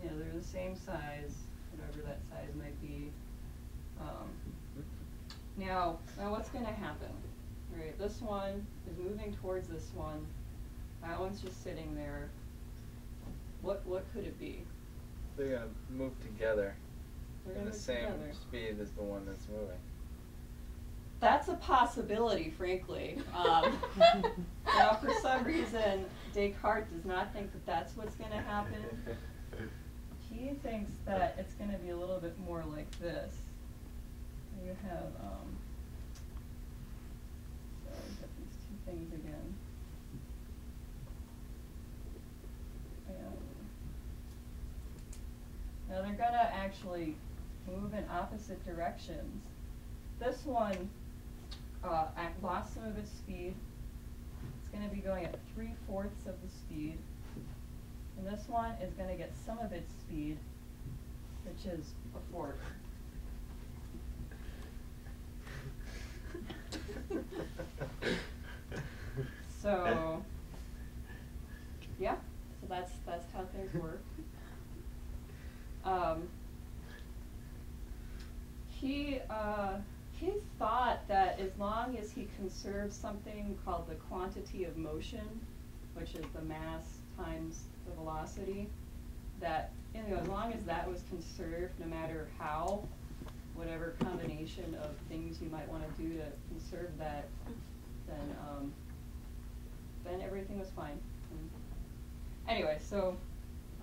they're the same size, whatever that size might be. Now what's going to happen? Right, this one is moving towards this one. That one's just sitting there. What could it be? They're going to move together in the same together. speed as the one that's moving. That's a possibility, frankly. For some reason, Descartes does not think that that's what's going to happen. He thinks that it's going to be a little bit more like this. You have, got these two things again. Now they're going to actually move in opposite directions. This one lost some of its speed. It's going to be going at 3/4 of the speed. And this one is going to get some of its speed, which is 1/4. So, yeah, so that's how things work. He thought that as long as he conserves something called the quantity of motion, which is the mass times the velocity, that, you know, as long as that was conserved, no matter how, whatever combination of things you might want to do to conserve that, then everything was fine. And anyway, so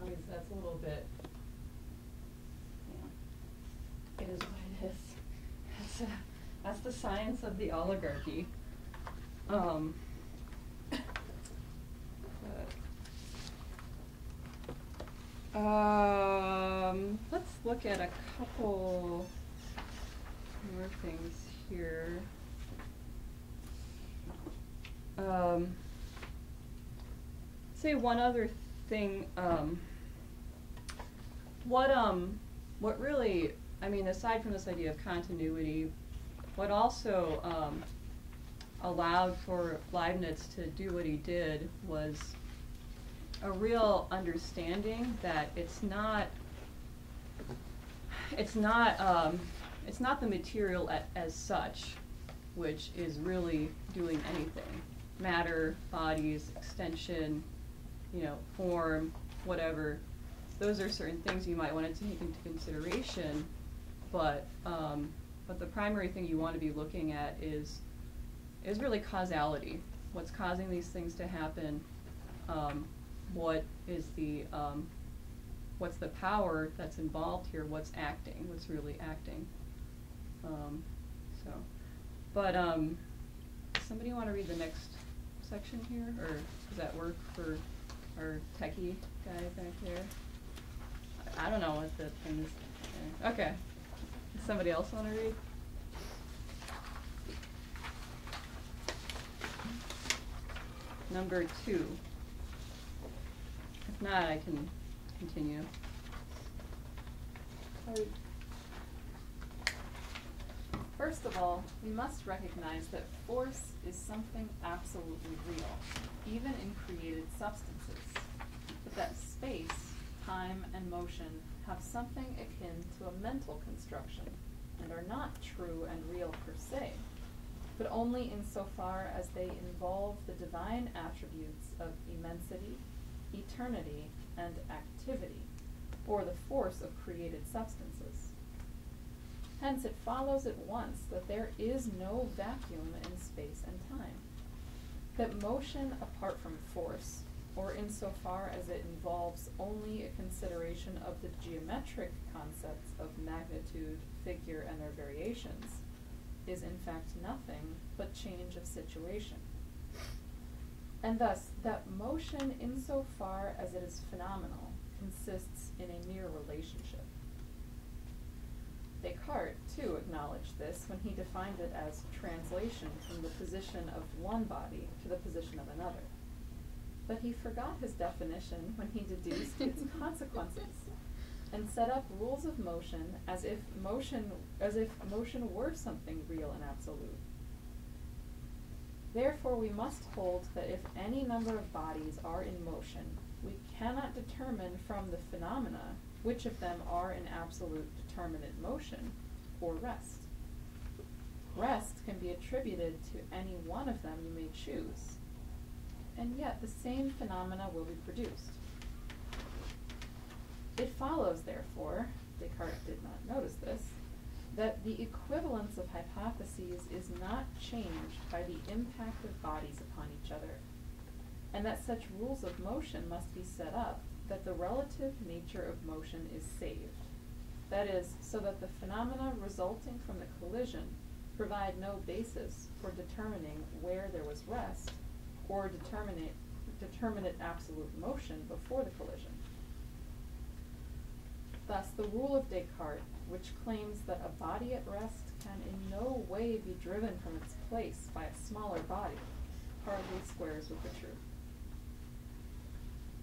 obviously that's a little bit, you know, it is what it is. That's the science of the oligarchy. Let's look at a couple more things here. Say one other thing. What really, I mean, aside from this idea of continuity, what also allowed for Leibniz to do what he did was a real understanding that it's not the material as such which is really doing anything. Matter, bodies, extension, you know, form, whatever. Those are certain things you might want to take into consideration, but the primary thing you want to be looking at is really causality. What's causing these things to happen? What is what's the power that's involved here? What's acting? What's really acting? Somebody want to read the next section here, or does that work for our techie guy back there? I don't know what the thing is. Okay. Does somebody else want to read? Number 2. If not, I can continue. First of all, we must recognize that force is something absolutely real, even in created substances, but that space, time, and motion have something akin to a mental construction, and are not true and real per se, but only insofar as they involve the divine attributes of immensity, eternity, and activity, or the force of created substances. Hence it follows at once that there is no vacuum in space and time, that motion apart from force, or insofar as it involves only a consideration of the geometric concepts of magnitude, figure, and their variations, is in fact nothing but change of situation. And thus, that motion insofar as it is phenomenal consists in a mere relationship. Descartes, too, acknowledged this when he defined it as translation from the position of one body to the position of another. But he forgot his definition when he deduced its consequences, and set up rules of motion as if motion were something real and absolute. Therefore, we must hold that if any number of bodies are in motion, we cannot determine from the phenomena which of them are in absolute determinate motion or rest. Rest can be attributed to any one of them you may choose, and yet the same phenomena will be produced. It follows, therefore, Descartes did not notice this, that the equivalence of hypotheses is not changed by the impact of bodies upon each other, and that such rules of motion must be set up that the relative nature of motion is saved. That is, so that the phenomena resulting from the collision provide no basis for determining where there was rest, or determinate absolute motion before the collision. Thus, the rule of Descartes, which claims that a body at rest can in no way be driven from its place by a smaller body, hardly squares with the truth.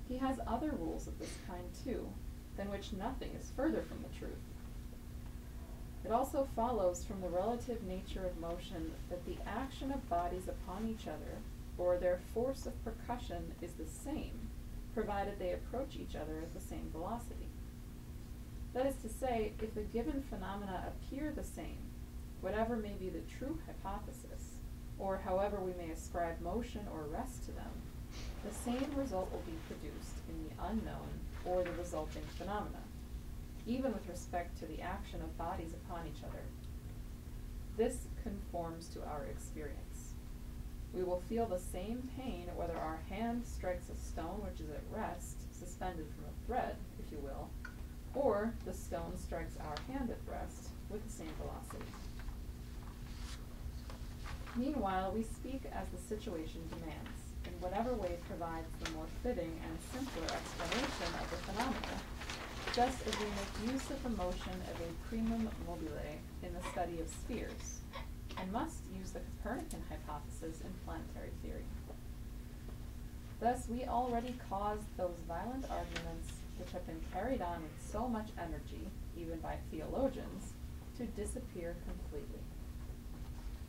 He has other rules of this kind, too, than which nothing is further from the truth. It also follows from the relative nature of motion that the action of bodies upon each other, or their force of percussion, is the same, provided they approach each other at the same velocity. That is to say, if the given phenomena appear the same, whatever may be the true hypothesis, or however we may ascribe motion or rest to them, the same result will be produced in the unknown or the resulting phenomena, even with respect to the action of bodies upon each other. This conforms to our experience. We will feel the same pain whether our hand strikes a stone which is at rest, suspended from a thread, if you will, or the stone strikes our hand at rest with the same velocity. Meanwhile, we speak as the situation demands, in whatever way provides the more fitting and simpler explanation of the phenomena, just as we make use of the motion of a primum mobile in the study of spheres, and must use the Copernican hypothesis in planetary theory. Thus, we already caused those violent arguments which have been carried on with so much energy, even by theologians, to disappear completely.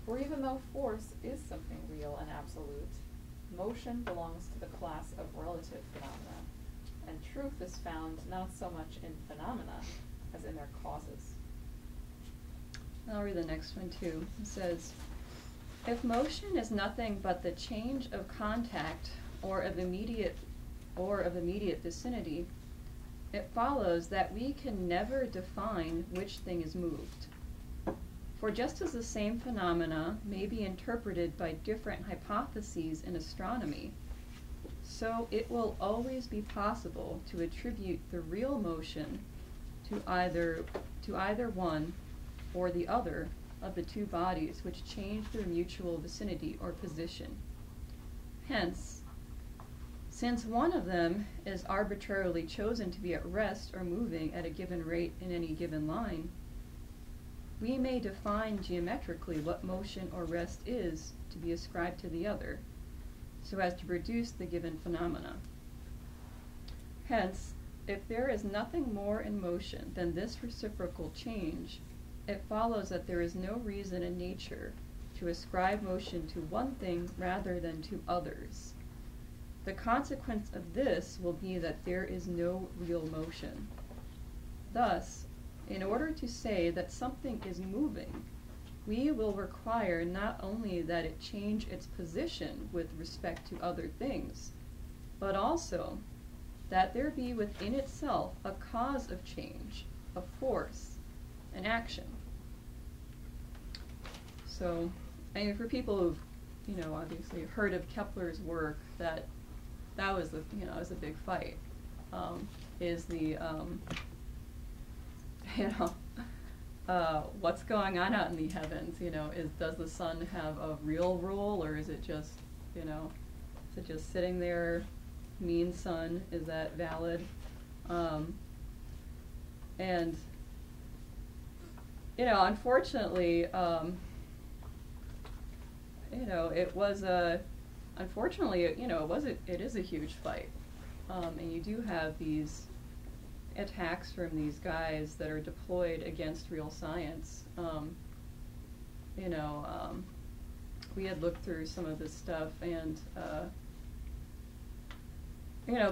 For even though force is something real and absolute, motion belongs to the class of relative phenomena, and truth is found not so much in phenomena as in their causes. I'll read the next one too. It says, if motion is nothing but the change of contact or of immediate vicinity, it follows that we can never define which thing is moved. For just as the same phenomena may be interpreted by different hypotheses in astronomy, so it will always be possible to attribute the real motion to either one or the other of the two bodies which change their mutual vicinity or position. Hence, since one of them is arbitrarily chosen to be at rest or moving at a given rate in any given line, we may define geometrically what motion or rest is to be ascribed to the other, so as to produce the given phenomena. Hence, if there is nothing more in motion than this reciprocal change, it follows that there is no reason in nature to ascribe motion to one thing rather than to others. The consequence of this will be that there is no real motion. Thus, in order to say that something is moving, we will require not only that it change its position with respect to other things, but also that there be within itself a cause of change, a force, an action. So, I mean, for people who've, obviously heard of Kepler's work, that was the, was a big fight. Is the, what's going on out in the heavens? Does the sun have a real role, or is it just, is it just sitting there, mean sun? Is that valid? And unfortunately, it was unfortunately, it is a huge fight, and you do have these attacks from these guys that are deployed against real science. We had looked through some of this stuff, and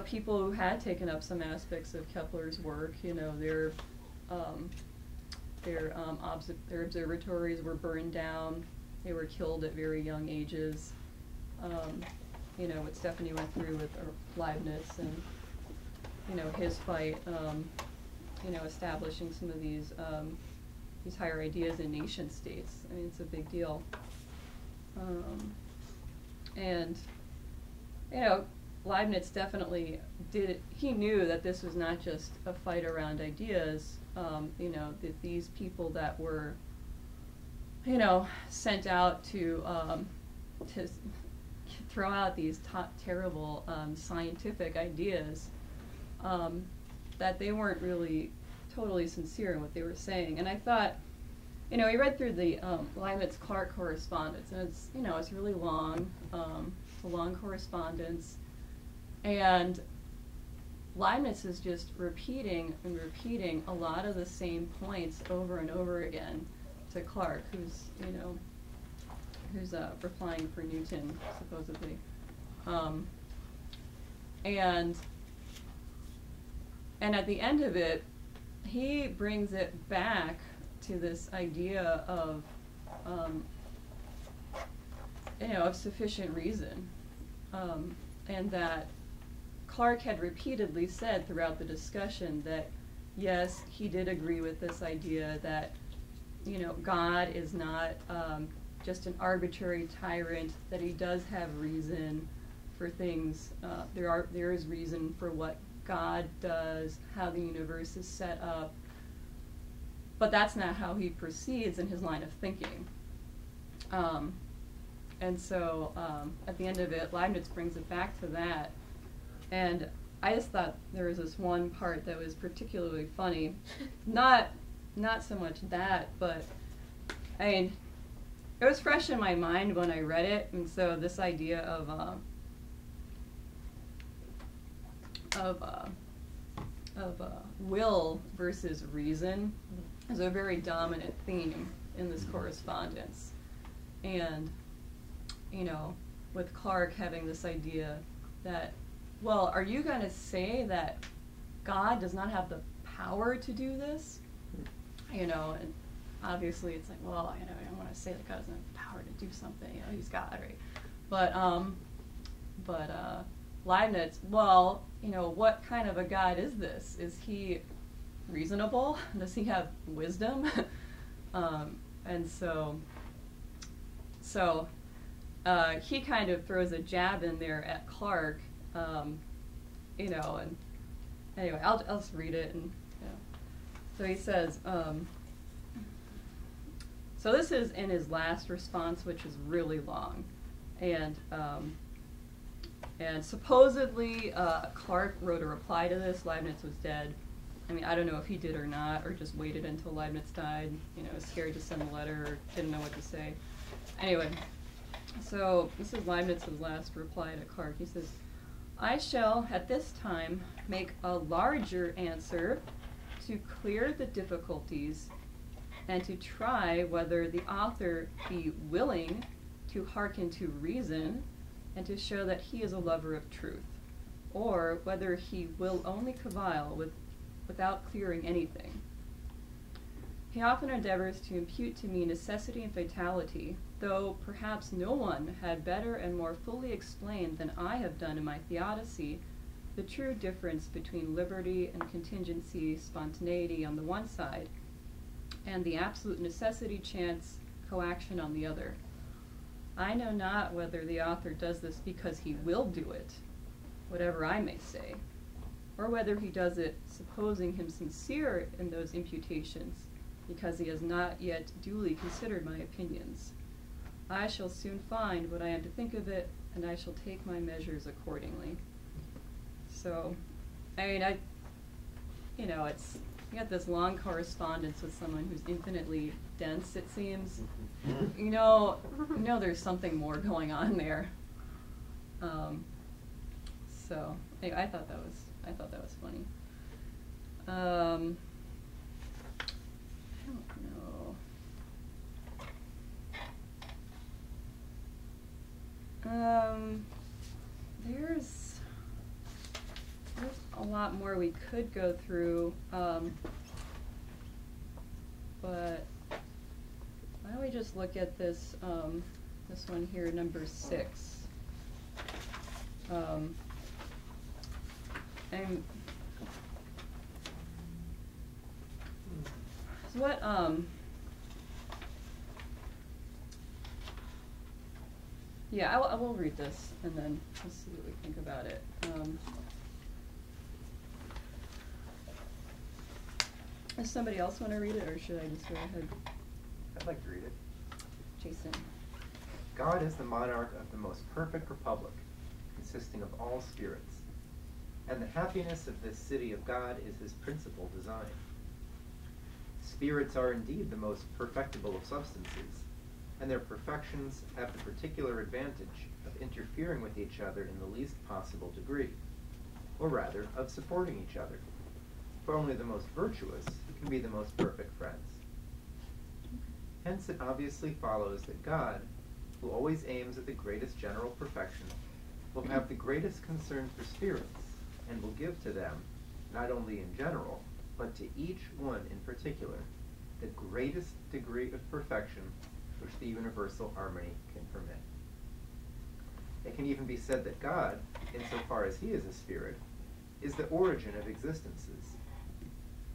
people who had taken up some aspects of Kepler's work, their observatories were burned down. They were killed at very young ages. What Stephanie went through with Leibniz and his fight, establishing some of these higher ideas in nation states. I mean, it's a big deal. And Leibniz definitely he knew that this was not just a fight around ideas, that these people that were, sent out to throw out these terrible scientific ideas, that they weren't really totally sincere in what they were saying. And I thought, we read through the Leibniz-Clarke correspondence, and it's really long. It's a long correspondence. And Leibniz is just repeating and repeating a lot of the same points over and over again to Clarke, who's replying for Newton, supposedly. And at the end of it, he brings it back to this idea of of sufficient reason, and that Clarke had repeatedly said throughout the discussion that yes, he did agree with this idea that God is not just an arbitrary tyrant, that he does have reason for things. There is reason for what God does, how the universe is set up, but that's not how he proceeds in his line of thinking. And so at the end of it, Leibniz brings it back to that. And I just thought there was this one part that was particularly funny. Not so much that, but I mean, it was fresh in my mind when I read it. And so this idea of will versus reason is a very dominant theme in this correspondence. And with Clarke having this idea that, well, are you going to say that God does not have the power to do this? And obviously it's like, well, I don't want to say that God doesn't have the power to do something. He's God, right? But Leibniz, well, what kind of a God is this? Is he reasonable? Does he have wisdom? And so he kind of throws a jab in there at Clarke, and anyway, I'll just read it. And so he says, so this is in his last response, which is really long, and supposedly Clarke wrote a reply to this. Leibniz was dead. I mean, I don't know if he did or not, or just waited until Leibniz died, was scared to send a letter or didn't know what to say. Anyway, so this is Leibniz's last reply to Clarke. He says, I shall at this time make a larger answer to clear the difficulties and to try whether the author be willing to hearken to reason and to show that he is a lover of truth, or whether he will only cavile without clearing anything. He often endeavors to impute to me necessity and fatality, though perhaps no one had better and more fully explained than I have done in my Theodicy the true difference between liberty and contingency, spontaneity on the one side, and the absolute necessity, chance, coaction on the other. I know not whether the author does this because he will do it, whatever I may say, or whether he does it supposing him sincere in those imputations, because he has not yet duly considered my opinions. I shall soon find what I am to think of it, and I shall take my measures accordingly. So, I mean, it's, you got this long correspondence with someone who's infinitely dense, it seems. There's something more going on there. So, anyway, I thought that was funny. I don't know. There's a lot more we could go through, but why don't we just look at this this one here, number 6. And so what yeah, I will read this and then we'll see what we think about it. Does somebody else want to read it, or should I just go ahead? I'd like to read it. Jason. God is the monarch of the most perfect republic, consisting of all spirits, and the happiness of this city of God is his principal design. Spirits are indeed the most perfectible of substances, and their perfections have the particular advantage of interfering with each other in the least possible degree, or rather, of supporting each other. For only the most virtuous can be the most perfect friends. Hence it obviously follows that God, who always aims at the greatest general perfection, will have the greatest concern for spirits, and will give to them, not only in general, but to each one in particular, the greatest degree of perfection which the universal harmony can permit. can even be said that God, insofar as he is a spirit, is the origin of existences.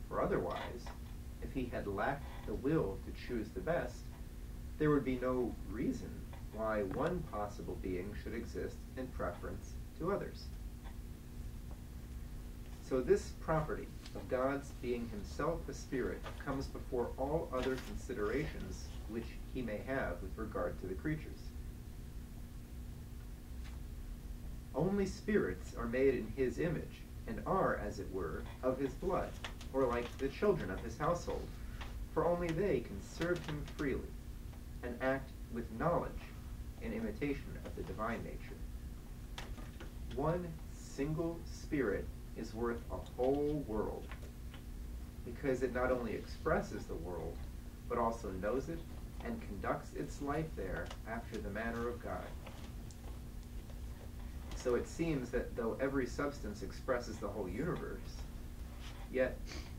For otherwise, if he had lacked the will to choose the best, there would be no reason why one possible being should exist in preference to others. So this property of God's being himself a spirit comes before all other considerations which he may have with regard to the creatures. Only spirits are made in his image, and are, as it were, of his blood, or like the children of his household, for only they can serve him freely, and act with knowledge in imitation of the divine nature. One single spirit is worth a whole world, because it not only expresses the world, but also knows it and conducts its life there after the manner of God. So it seems that though every substance expresses the whole universe, yet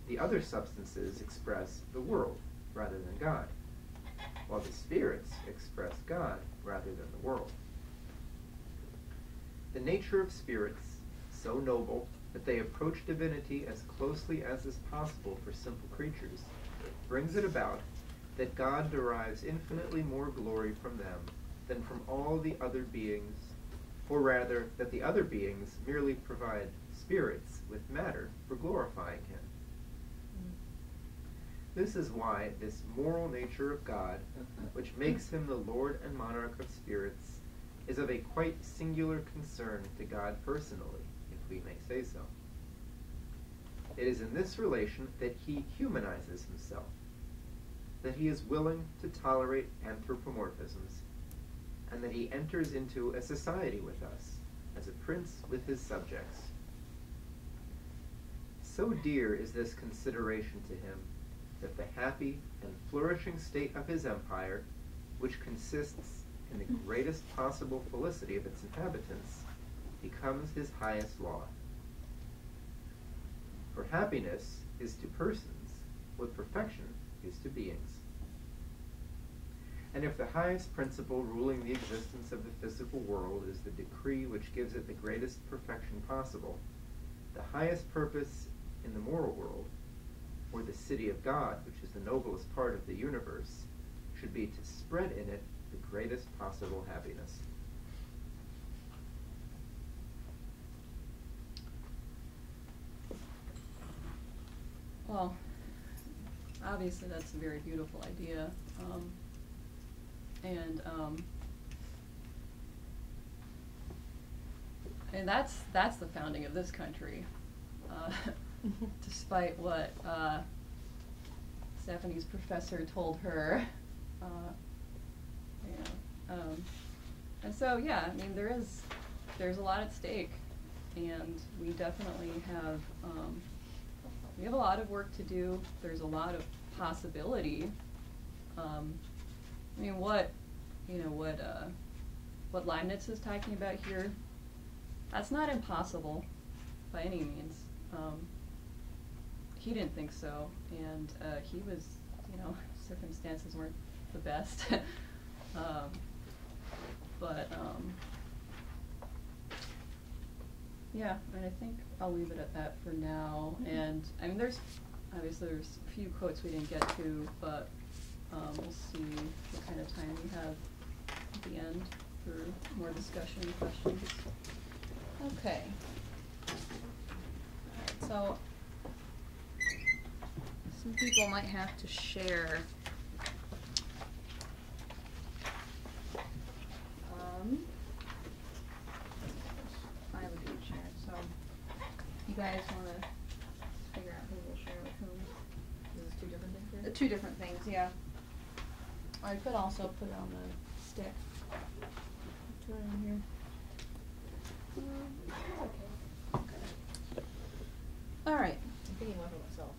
the other substances express the world rather than God, while the spirits express God rather than the world. The nature of spirits, so noble that they approach divinity as closely as is possible for simple creatures, brings it about that God derives infinitely more glory from them than from all the other beings, or rather that the other beings merely provide spirits with matter for glorifying him. This is why this moral nature of God, which makes him the Lord and monarch of spirits, is of a quite singular concern to God personally, if we may say so. It is in this relation that he humanizes himself, that he is willing to tolerate anthropomorphisms, and that he enters into a society with us, as a prince with his subjects. So dear is this consideration to him, that the happy and flourishing state of his empire, which consists in the greatest possible felicity of its inhabitants, becomes his highest law. For happiness is to persons what perfection is to beings. And if the highest principle ruling the existence of the physical world is the decree which gives it the greatest perfection possible, the highest purpose in the moral world, or the city of God, which is the noblest part of the universe, should be to spread in it the greatest possible happiness. Well, obviously that's a very beautiful idea. And that's the founding of this country, despite what Stephanie's professor told her. And so yeah, I mean there's a lot at stake, and we definitely have we have a lot of work to do. There's a lot of possibility. I mean, what Leibniz is talking about here, that's not impossible by any means. He didn't think so, and he was, circumstances weren't the best. Yeah, and I think I'll leave it at that for now. And I mean, there's a few quotes we didn't get to, but we'll see what kind of time we have at the end for more discussion and questions. Okay. Alright, so some people might have to share. I would do share, so you guys want to figure out who will share with whom? Is this two different things here? Two different things, yeah. Or I could also put it on the stick. Put it on here. Okay. All right. I'm thinking one for myself.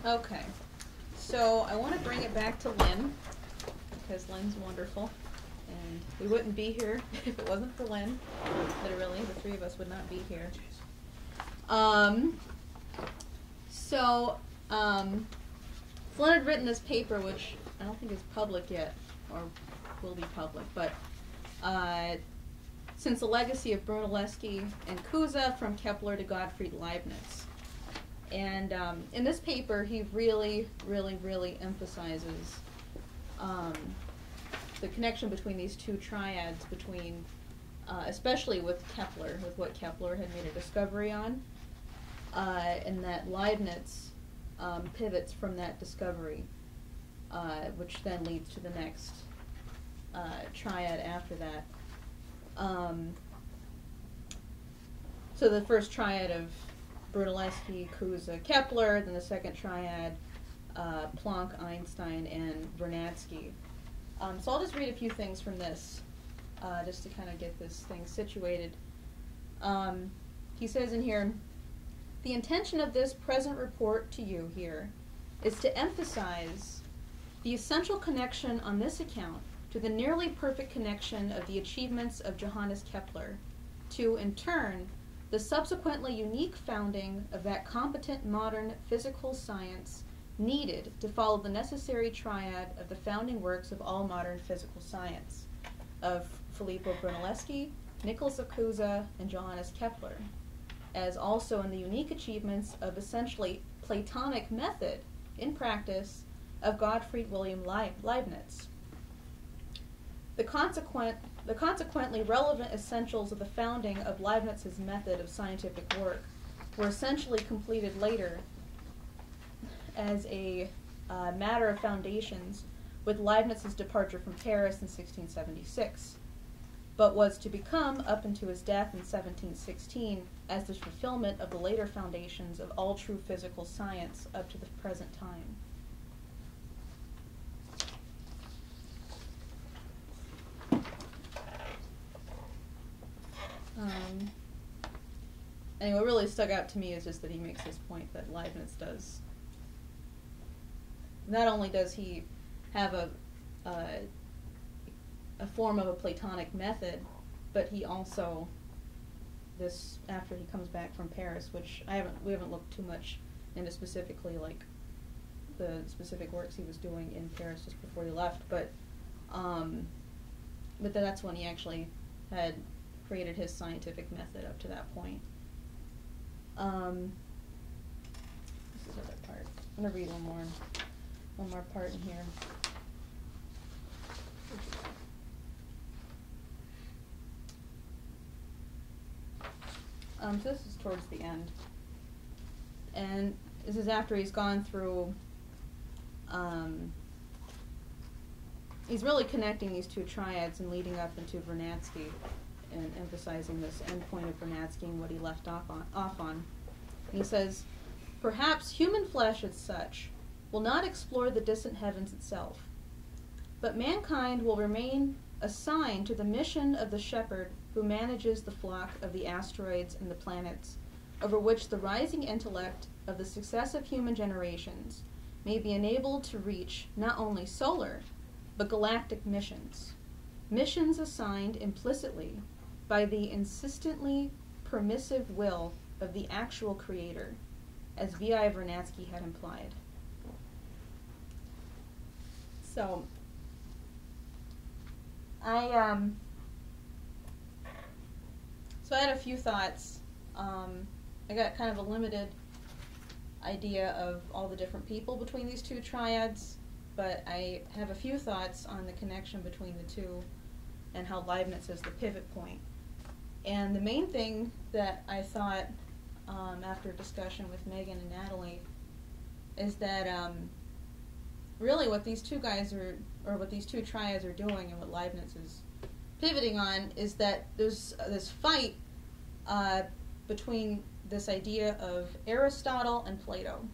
Okay, so I want to bring it back to Lynn, because Lynn's wonderful, and we wouldn't be here if it wasn't for Lynn. Literally, the three of us would not be here. Lynn had written this paper, which I don't think is public yet, or will be public, but since the legacy of Brunelleschi and Cusa from Kepler to Gottfried Leibniz. And in this paper, he really, really, really emphasizes the connection between these two triads, between, especially with Kepler, with what Kepler had made a discovery on, and that Leibniz pivots from that discovery, which then leads to the next triad after that. So the first triad of Brunelleschi, Cusa, Kepler, then the second triad, Planck, Einstein, and Vernadsky. So I'll just read a few things from this, just to kind of get this thing situated. He says in here, the intention of this present report to you here is to emphasize the essential connection on this account to the nearly perfect connection of the achievements of Johannes Kepler, to, in turn, the subsequently unique founding of that competent modern physical science needed to follow the necessary triad of the founding works of all modern physical science, of Filippo Brunelleschi, Nicolas Cusa, and Johannes Kepler, as also in the unique achievements of essentially Platonic method in practice of Gottfried William Leibniz. The consequently relevant essentials of the founding of Leibniz's method of scientific work were essentially completed later as a matter of foundations with Leibniz's departure from Paris in 1676, but was to become, up until his death in 1716, as the fulfillment of the later foundations of all true physical science up to the present time. And what really stuck out to me is just that he makes this point that Leibniz does. Not only does he have a form of a Platonic method, but he also, this after he comes back from Paris, which we haven't looked too much into specifically, like the specific works he was doing in Paris just before he left, but that's when he actually had created his scientific method up to that point. This is the other part. I'm going to read one more part in here. So this is towards the end. And this is after he's gone through, he's really connecting these two triads and leading up into Vernadsky and emphasizing this endpoint of Vernadsky and what he left off on. And he says, perhaps human flesh as such will not explore the distant heavens itself, but mankind will remain assigned to the mission of the shepherd who manages the flock of the asteroids and the planets, over which the rising intellect of the successive human generations may be enabled to reach not only solar, but galactic missions assigned implicitly by the insistently permissive will of the actual creator, as V.I. Vernadsky had implied. So, I had a few thoughts. I got kind of a limited idea of all the different people between these two triads, but I have a few thoughts on the connection between the two and how Leibniz is the pivot point. And the main thing that I thought after discussion with Megan and Natalie is that really what these two guys are, or what these two triads are doing and what Leibniz is pivoting on is that there's this fight between this idea of Aristotle and Plato.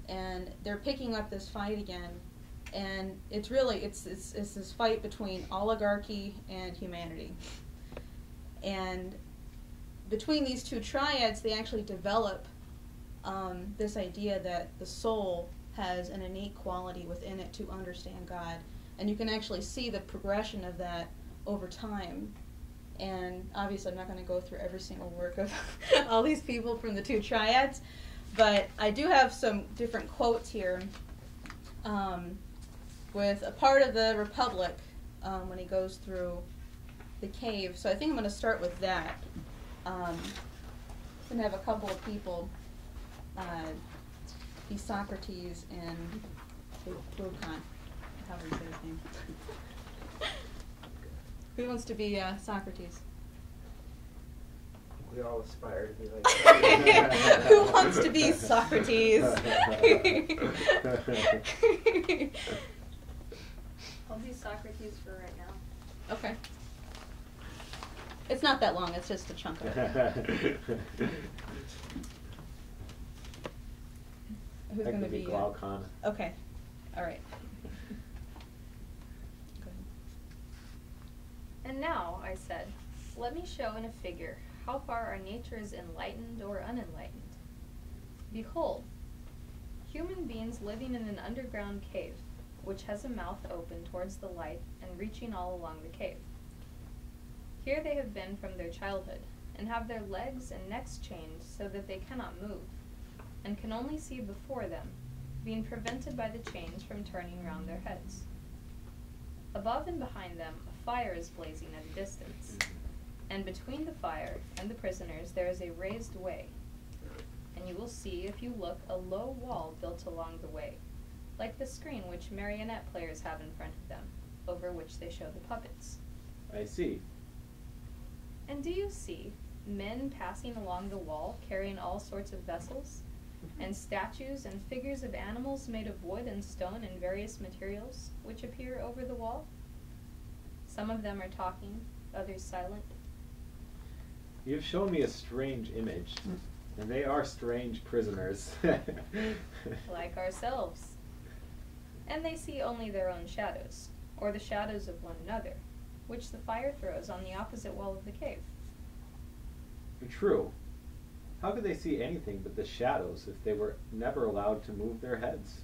And they're picking up this fight again. And it's really, it's this fight between oligarchy and humanity. And between these two triads, they actually develop this idea that the soul has an innate quality within it to understand God. And you can actually see the progression of that over time. And obviously I'm not going to go through every single work of all these people from the two triads, but I do have some different quotes here with a part of the Republic when he goes through the cave. So I think I'm going to start with that. I'm going to have a couple of people be Socrates and Bukan. How do you say his name? Who wants to be Socrates? We all aspire to be like that. Who wants to be Socrates? I'll be Socrates for right now. Okay. It's not that long, it's just a chunk of it. Who's going to be Glaucon. Okay. All right. And now, I said, let me show in a figure how far our nature is enlightened or unenlightened. Behold, human beings living in an underground cave, which has a mouth open towards the light and reaching all along the cave. Here they have been from their childhood, and have their legs and necks chained so that they cannot move, and can only see before them, being prevented by the chains from turning round their heads. Above and behind them a fire is blazing at a distance, and between the fire and the prisoners there is a raised way, and you will see, if you look, a low wall built along the way, like the screen which marionette players have in front of them, over which they show the puppets. I see. And do you see men passing along the wall carrying all sorts of vessels, and statues and figures of animals made of wood and stone and various materials, which appear over the wall? Some of them are talking, others silent. You've shown me a strange image, and they are strange prisoners. Like ourselves. And they see only their own shadows, or the shadows of one another, which the fire throws on the opposite wall of the cave. True. How could they see anything but the shadows if they were never allowed to move their heads?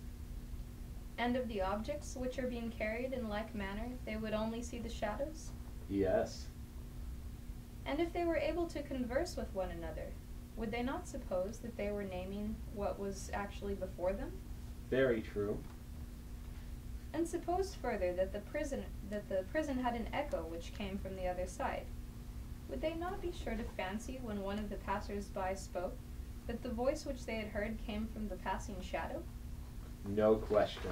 And of the objects which are being carried in like manner, they would only see the shadows? Yes. And if they were able to converse with one another, would they not suppose that they were naming what was actually before them? Very true. And suppose further that the prison had an echo which came from the other side. Would they not be sure to fancy, when one of the passers-by spoke, that the voice which they had heard came from the passing shadow? No question.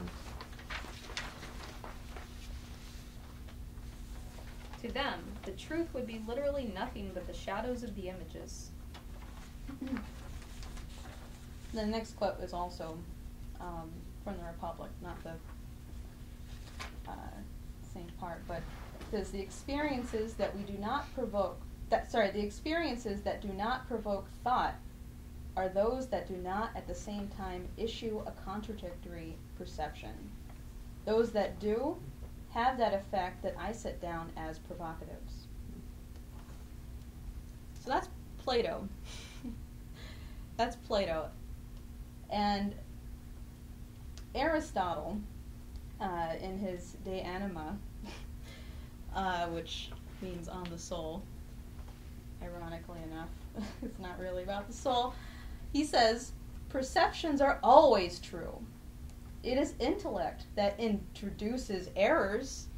To them, the truth would be literally nothing but the shadows of the images. The next quote is also from the Republic, not the same part, but it says the experiences that do not provoke thought are those that do not at the same time issue a contradictory perception. Those that do have that effect that I set down as provocatives. So that's Plato. That's Plato. And Aristotle, in his De Anima, which means on the soul, ironically enough, it's not really about the soul, he says, perceptions are always true. It is intellect that introduces errors.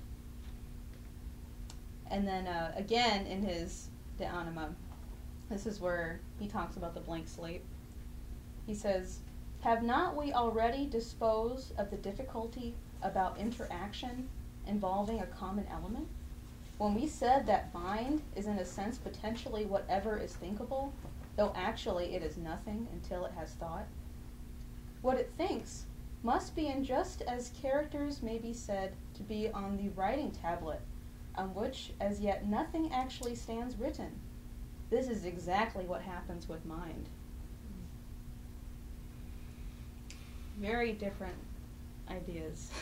And then again in his De Anima, this is where he talks about the blank slate. He says, have not we already disposed of the difficulty about interaction involving a common element? When we said that mind is in a sense potentially whatever is thinkable, though actually it is nothing until it has thought. What it thinks must be in just as characters may be said to be on the writing tablet, on which as yet nothing actually stands written. This is exactly what happens with mind. Very different ideas.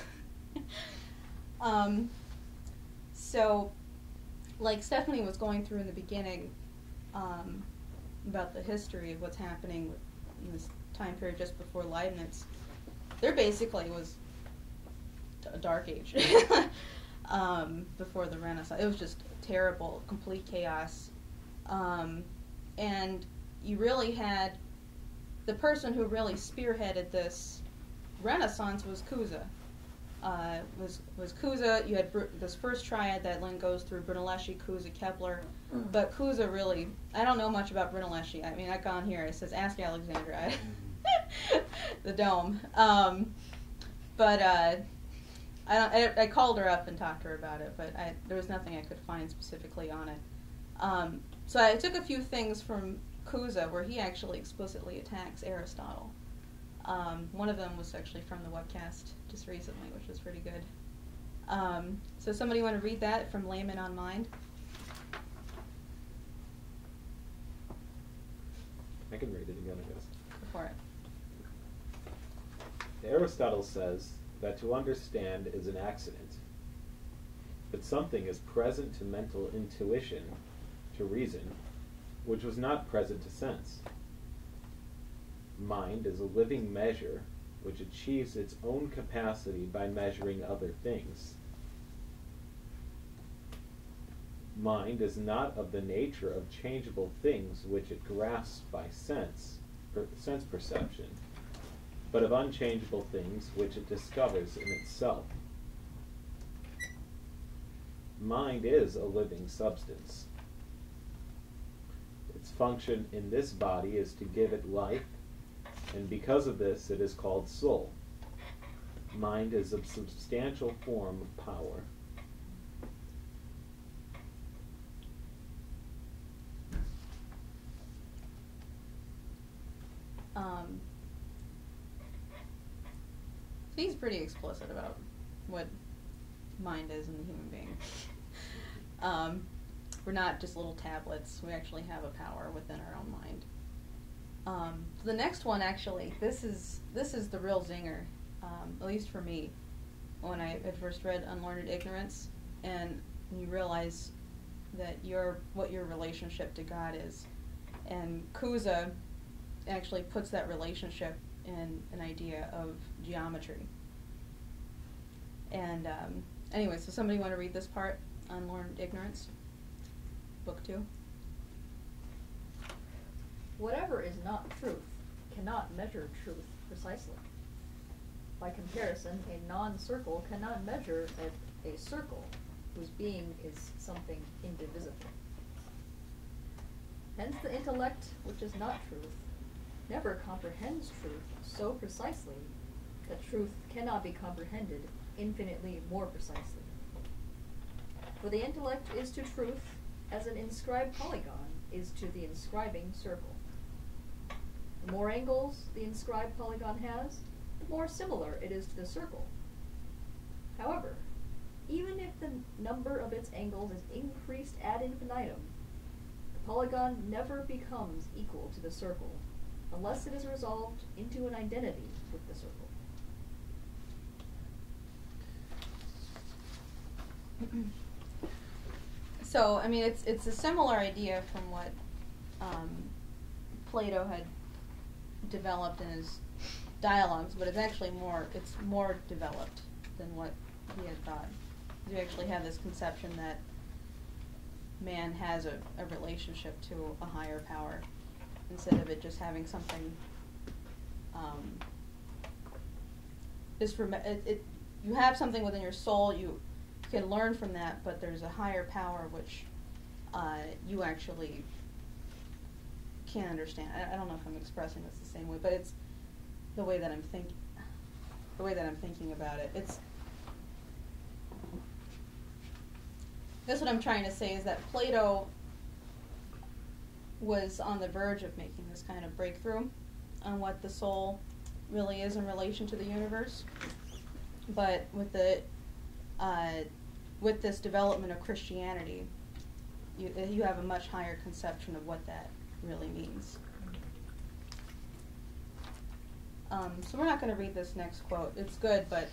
So, like Stephanie was going through in the beginning about the history of what's happening in this time period just before Leibniz, there basically was a dark age before the Renaissance. It was just terrible, complete chaos. And you really had the person who really spearheaded this Renaissance was Cusa. Was Cusa. You had this first triad that then goes through Brunelleschi, Cusa, Kepler. But Cusa really, I don't know much about Brunelleschi. I mean, I got on here, it says ask Alexandra. The dome. I called her up and talked to her about it, but there was nothing I could find specifically on it. So I took a few things from Cusa where he actually explicitly attacks Aristotle. One of them was actually from the webcast just recently, which was pretty good. So somebody want to read that from Layman on Mind? I can read it again, I guess. Go for it. Aristotle says that to understand is an accident, but something is present to mental intuition, to reason, which was not present to sense. Mind is a living measure which achieves its own capacity by measuring other things. Mind is not of the nature of changeable things which it grasps by sense perception, but of unchangeable things which it discovers in itself. Mind is a living substance. Its function in this body is to give it life, and because of this it is called soul. Mind is a substantial form of power. He's pretty explicit about what mind is in the human being. We're not just little tablets. We actually have a power within our own mind. The next one, actually, this is the real zinger, at least for me, when I had first read Unlearned Ignorance, and you realize that what your relationship to God is. And Cusa actually puts that relationship in an idea of geometry. And anyway, so somebody want to read this part, Unlearned Ignorance, book 2? Whatever is not truth cannot measure truth precisely. By comparison, a non-circle cannot measure a circle whose being is something indivisible. Hence the intellect, which is not truth, never comprehends truth so precisely that truth cannot be comprehended infinitely more precisely. For the intellect is to truth as an inscribed polygon is to the inscribing circle. The more angles the inscribed polygon has, the more similar it is to the circle. However, even if the number of its angles is increased ad infinitum, the polygon never becomes equal to the circle unless it is resolved into an identity with the circle. So, I mean, it's a similar idea from what Plato had developed in his dialogues, but it's actually more developed than what he had thought. You actually have this conception that man has a relationship to a higher power instead of it just having something you have something within your soul, you can learn from that, but there's a higher power which you actually can't understand. I don't know if I'm expressing this the same way, but it's the way that I'm thinking about it. That's what I'm trying to say, is that Plato was on the verge of making this kind of breakthrough on what the soul really is in relation to the universe. But with this development of Christianity, you have a much higher conception of what that really means. So we're not going to read this next quote. It's good, but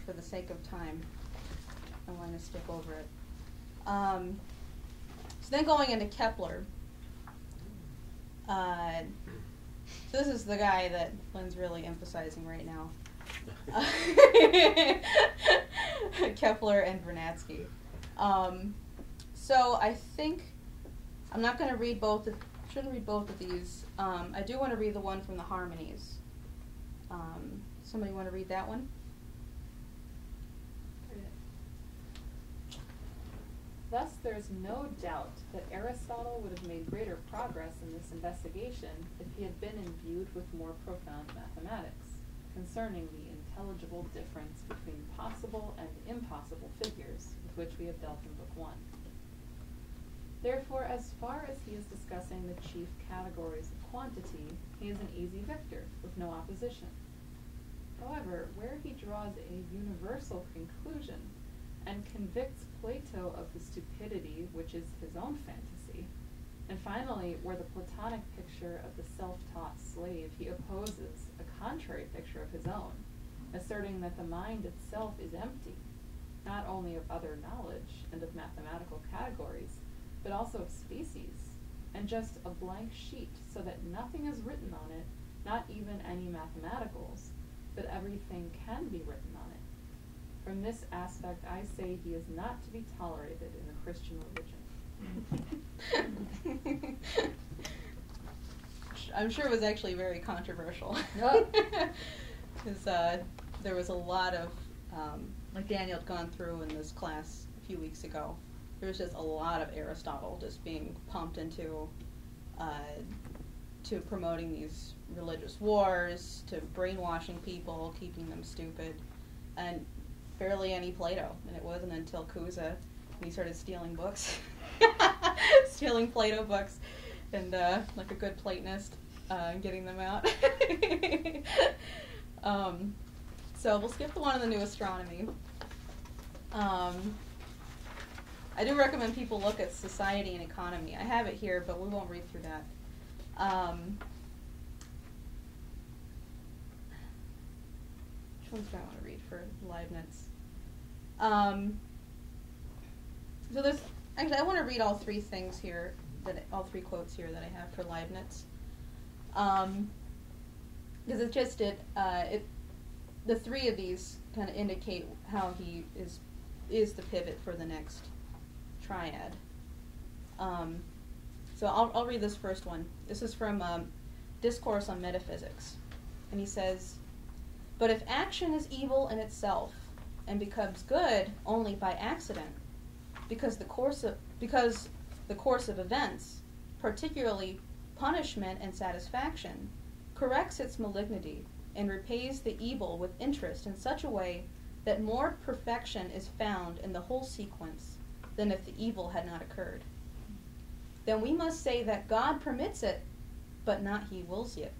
for the sake of time, I want to skip over it. So then going into Kepler, So this is the guy that Lynn's really emphasizing right now. Kepler and Vernadsky. So I think I'm not going to read both. Shouldn't read both of these. I do want to read the one from the Harmonies. Somebody want to read that one? Thus, there is no doubt that Aristotle would have made greater progress in this investigation if he had been imbued with more profound mathematics concerning the intelligible difference between possible and impossible figures with which we have dealt in Book 1. Therefore, as far as he is discussing the chief categories of quantity, he is an easy victor with no opposition. However, where he draws a universal conclusion and convicts Plato of the stupidity which is his own fantasy, and finally, where the Platonic picture of the self-taught slave he opposes a contrary picture of his own, asserting that the mind itself is empty, not only of other knowledge and of mathematical categories, but also of species, and just a blank sheet so that nothing is written on it, not even any mathematicals, but everything can be written on it. From this aspect, I say he is not to be tolerated in the Christian religion. I'm sure it was actually very controversial. Because there was a lot of, like Daniel had gone through in this class a few weeks ago, there was just a lot of Aristotle just being pumped into to promoting these religious wars, to brainwashing people, keeping them stupid, and barely any Plato. And it wasn't until Cusa he started stealing books, stealing Plato books, and like a good Platonist, getting them out. So we'll skip the one on the new astronomy. I do recommend people look at society and economy. I have it here, but we won't read through that. Which ones do I want to read for Leibniz? So there's actually I want to read all three things here, all three quotes here that I have for Leibniz, because it just the three of these kind of indicate how he is the pivot for the next triad. So I'll read this first one. This is from Discourse on Metaphysics, and he says, "But if action is evil in itself and becomes good only by accident, because the course of events, particularly punishment and satisfaction, corrects its malignity and repays the evil with interest in such a way that more perfection is found in the whole sequence than if the evil had not occurred, then we must say that God permits it, but not he wills it.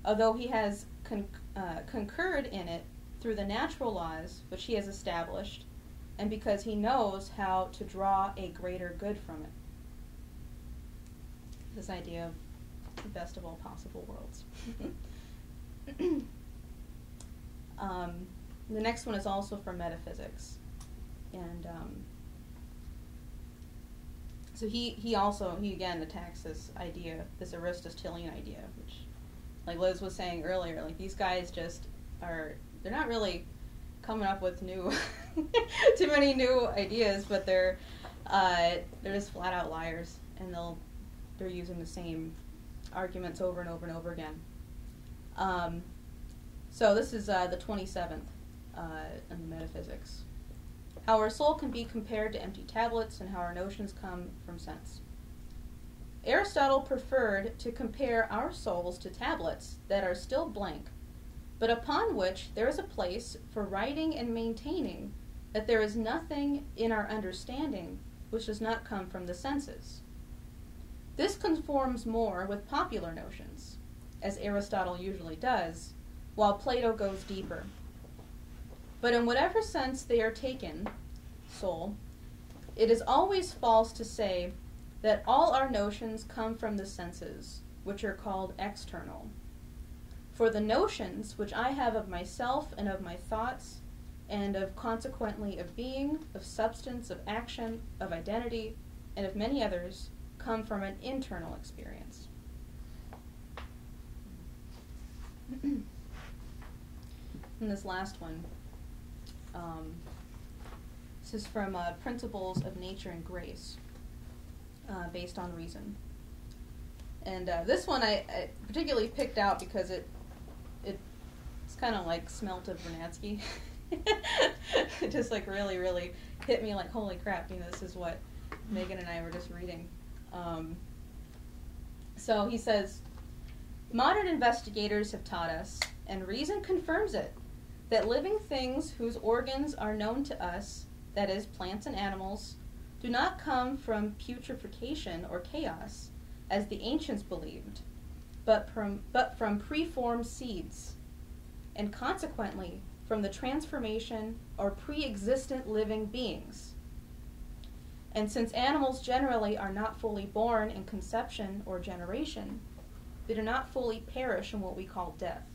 Although he has concurred in it through the natural laws which he has established, and because he knows how to draw a greater good from it." This idea of the best of all possible worlds. The next one is also from Metaphysics, and so he again attacks this idea, this Aristotelian idea, which, like Liz was saying earlier, like these guys just they're not really coming up with new too many new ideas, but they're just flat out liars, and they're using the same arguments over and over and over again. So this is the 27th in the Metaphysics. How our soul can be compared to empty tablets, and how our notions come from sense. Aristotle preferred to compare our souls to tablets that are still blank, but upon which there is a place for writing and maintaining that there is nothing in our understanding which does not come from the senses. This conforms more with popular notions, as Aristotle usually does, while Plato goes deeper. But in whatever sense they are taken, soul, it is always false to say that all our notions come from the senses, which are called external. For the notions which I have of myself and of my thoughts, and of consequently of being, of substance, of action, of identity, and of many others, come from an internal experience. And this last one, this is from Principles of Nature and Grace, based on reason. And this one I particularly picked out because it's kind of like smelt of Vernadsky. It just like really, really hit me like, holy crap, this is what Megan and I were just reading. So he says, modern investigators have taught us, and reason confirms it, that living things whose organs are known to us, that is, plants and animals, do not come from putrefaction or chaos, as the ancients believed, but from preformed seeds, and consequently from the transformation or pre-existent living beings. And since animals generally are not fully born in conception or generation, they do not fully perish in what we call death.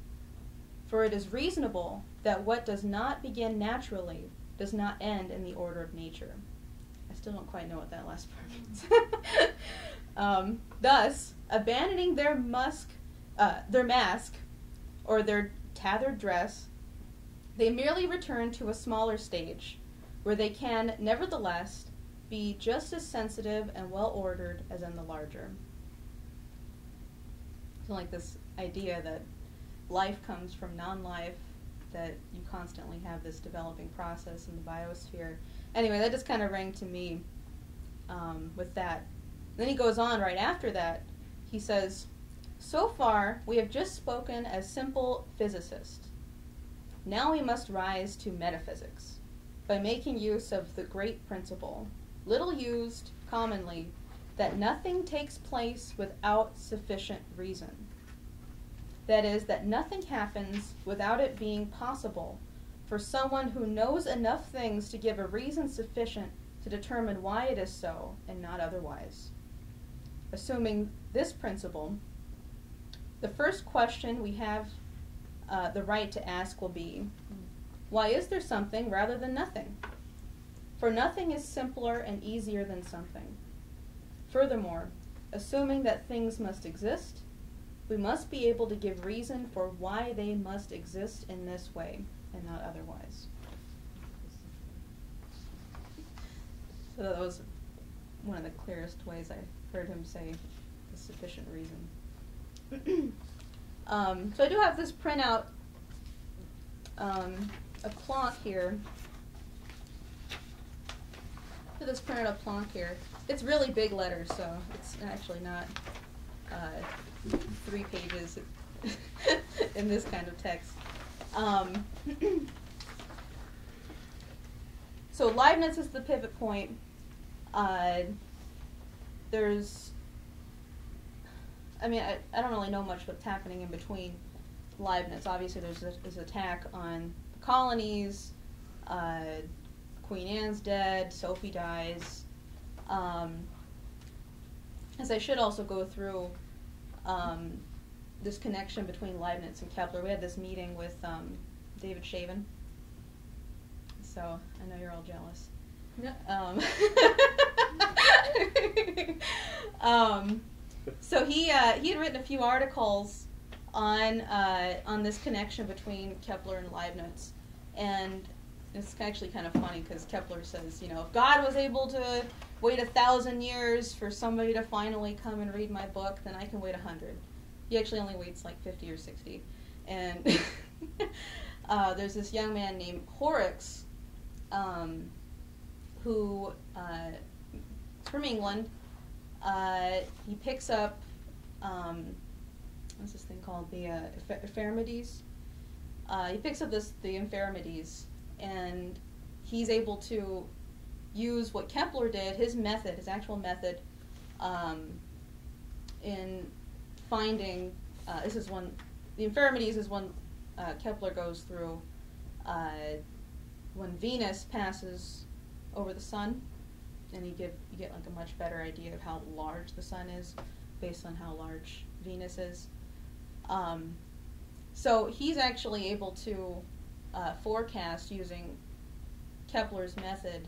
For it is reasonable that what does not begin naturally does not end in the order of nature. I still don't quite know what that last part means. Thus, abandoning their mask or their tattered dress, they merely return to a smaller stage, where they can, nevertheless, be just as sensitive and well-ordered as in the larger. So like this idea that life comes from non-life, that you constantly have this developing process in the biosphere. Anyway, that just kind of rang to me with that. Then he goes on right after that. He says, so far we have just spoken as simple physicists. Now we must rise to metaphysics, by making use of the great principle, little used commonly, that nothing takes place without sufficient reason. That is, that nothing happens without it being possible for someone who knows enough things to give a reason sufficient to determine why it is so and not otherwise. Assuming this principle, the first question we have the right to ask will be, why is there something rather than nothing? For nothing is simpler and easier than something. Furthermore, assuming that things must exist, we must be able to give reason for why they must exist in this way and not otherwise. So that was one of the clearest ways I heard him say the sufficient reason. So I do have this printout of Planck here. This printout of Planck here. It's really big letters, so it's actually not 3 pages in this kind of text. So Leibniz is the pivot point. I don't really know much what's happening in between Leibniz. Obviously, there's this attack on the colonies. Queen Anne's dead. Sophie dies. As I should also go through this connection between Leibniz and Kepler. We had this meeting with David Shaven. So I know you're all jealous. So he had written a few articles on this connection between Kepler and Leibniz, and it's actually kind of funny because Kepler says, if God was able to wait 1,000 years for somebody to finally come and read my book, then I can wait 100. He actually only waits like 50 or 60, and there's this young man named Horrocks, who is from England. He picks up, what's this thing called? The Ephemerides. He picks up the Ephemerides, and he's able to use what Kepler did, his actual method, in finding, the Ephemerides is one Kepler goes through when Venus passes over the sun, and you get like a much better idea of how large the sun is based on how large Venus is. So he's actually able to forecast using Kepler's method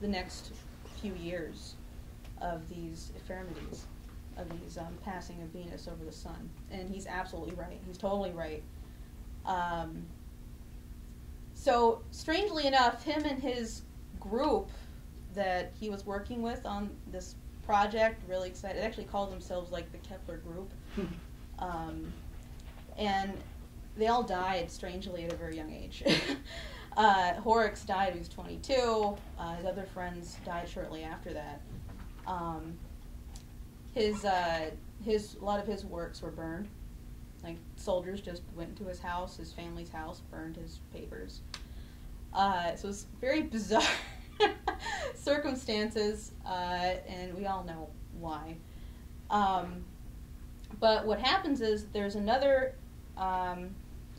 the next few years of these Ephemerides. these passing of Venus over the sun, and he's absolutely right. He's totally right. So strangely enough, him and his group that he was working with on this project, really excited, actually called themselves like the Kepler group, and they all died strangely at a very young age. Horrocks died when he was 22. His other friends died shortly after that. A lot of his works were burned. Like, soldiers just went to his house, his family's house, burned his papers. So it's very bizarre circumstances, and we all know why. But what happens is there's another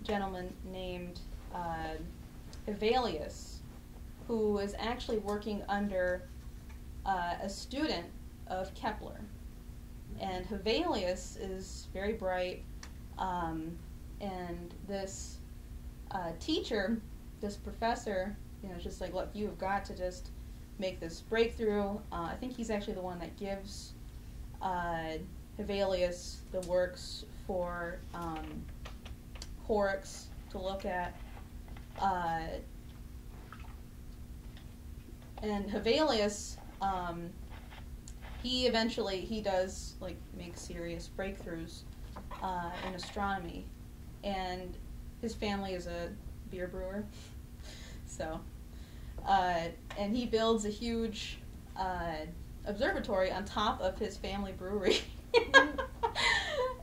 gentleman named Hevelius, who is actually working under a student of Kepler. And Hevelius is very bright, and this teacher, this professor, is just like, look, you have got to just make this breakthrough. I think he's actually the one that gives Hevelius the works for Horrocks to look at. And Hevelius, he does like make serious breakthroughs in astronomy, and his family is a beer brewer, so and he builds a huge observatory on top of his family brewery.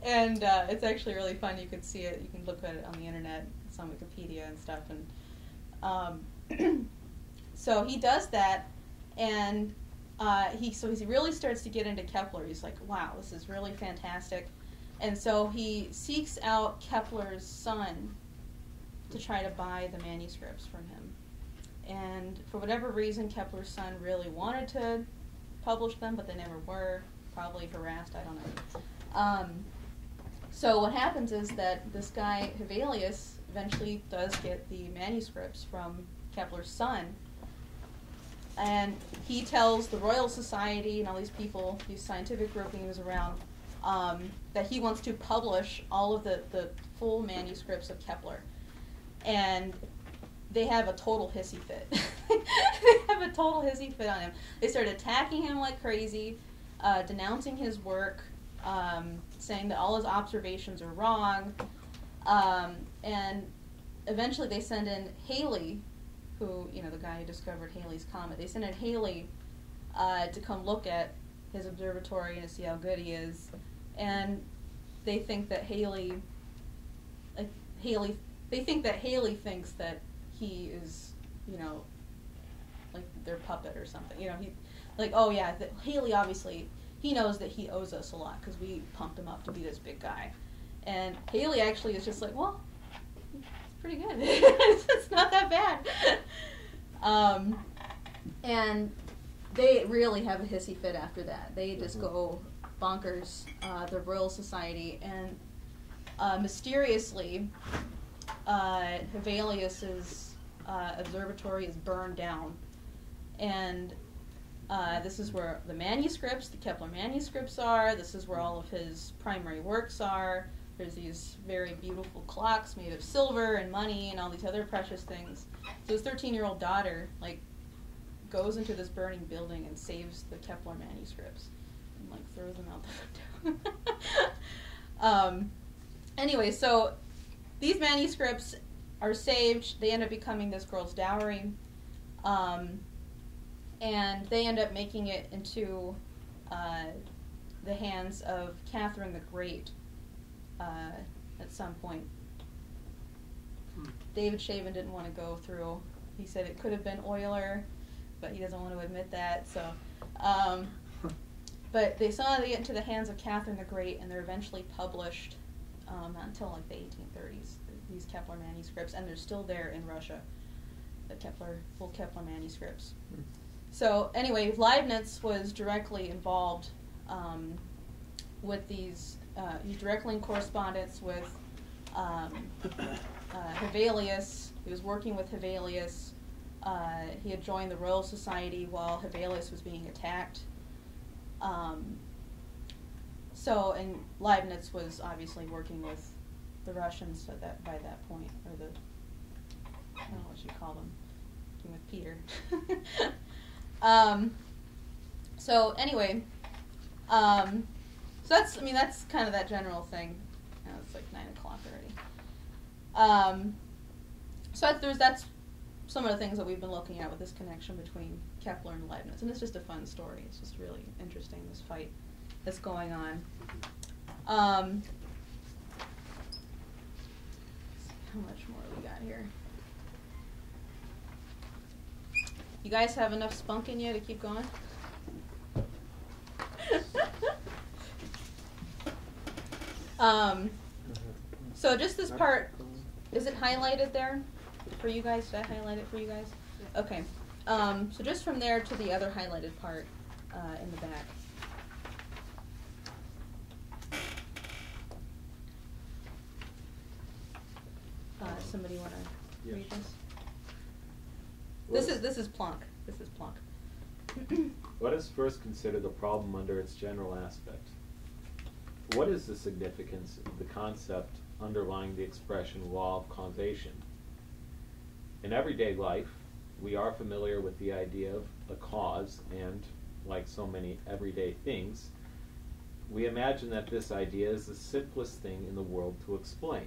And it's actually really fun. You can see it. You can look at it on the internet. It's on Wikipedia and stuff. And so he does that, and he really starts to get into Kepler. He's like, wow, this is really fantastic. And so he seeks out Kepler's son to try to buy the manuscripts from him. And for whatever reason, Kepler's son really wanted to publish them, but they never were. Probably harassed, I don't know. So what happens is that this guy, Hevelius, eventually does get the manuscripts from Kepler's son, and he tells the Royal Society and all these people, these scientific groupings around, that he wants to publish all of the full manuscripts of Kepler. And they have a total hissy fit. They have a total hissy fit on him. They start attacking him like crazy, denouncing his work, saying that all his observations are wrong, and eventually they send in Halley, who, the guy who discovered Halley's Comet. They send in Halley to come look at his observatory and to see how good he is, and they think that Halley thinks that he is, like their puppet or something. Halley obviously, he knows that he owes us a lot because we pumped him up to be this big guy. And Halley actually is just like, well, it's pretty good. It's not that bad. And they really have a hissy fit after that. They just go bonkers, the Royal Society. And mysteriously, Hevelius's observatory is burned down. And this is where the manuscripts, the Kepler manuscripts are. This is where all of his primary works are. There's these very beautiful clocks made of silver and money and all these other precious things. So his 13-year-old daughter, goes into this burning building and saves the Kepler manuscripts and, throws them out the window. Anyway, so these manuscripts are saved. They end up becoming this girl's dowry. And they end up making it into the hands of Catherine the Great at some point. David Shavin didn't want to go through. He said it could have been Euler, but he doesn't want to admit that. So, but they get into the hands of Catherine the Great, and they're eventually published not until the 1830s. These Kepler manuscripts, and they're still there in Russia. The full Kepler manuscripts. So anyway, Leibniz was directly involved with these. He's directly in correspondence with Hevelius. He was working with Hevelius. He had joined the Royal Society while Hevelius was being attacked. So, and Leibniz was obviously working with the Russians at that by that point, or the, I don't know what you call them, working with Peter. So anyway, so that's, I mean, that's kind of that general thing. It's like 9 o'clock already. So that's some of the things that we've been looking at with this connection between Kepler and Leibniz, and it's just a fun story. It's just really interesting, this fight that's going on. How much more we got here? You guys have enough spunk in you to keep going? So just this part, is it highlighted there for you guys? Did I highlight it for you guys? Yeah. Okay. So just from there to the other highlighted part in the back. Somebody want to read this? This is Planck. This is Planck. Let us first consider the problem under its general aspect. What is the significance of the concept underlying the expression law of causation? In everyday life, we are familiar with the idea of a cause, and, like so many everyday things, we imagine that this idea is the simplest thing in the world to explain.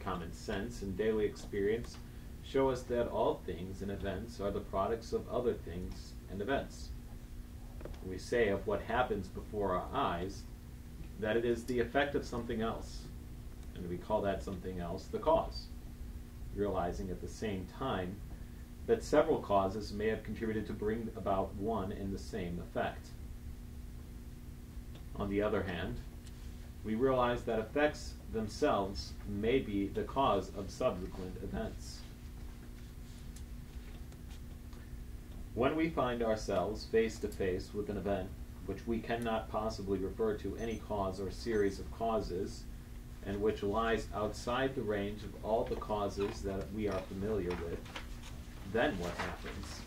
Common sense and daily experience show us that all things and events are the products of other things and events. We say of what happens before our eyes that it is the effect of something else, and we call that something else the cause, realizing at the same time that several causes may have contributed to bring about one and the same effect. On the other hand, we realize that effects themselves may be the cause of subsequent events. When we find ourselves face to face with an event which we cannot possibly refer to any cause or series of causes, and which lies outside the range of all the causes that we are familiar with, then what happens?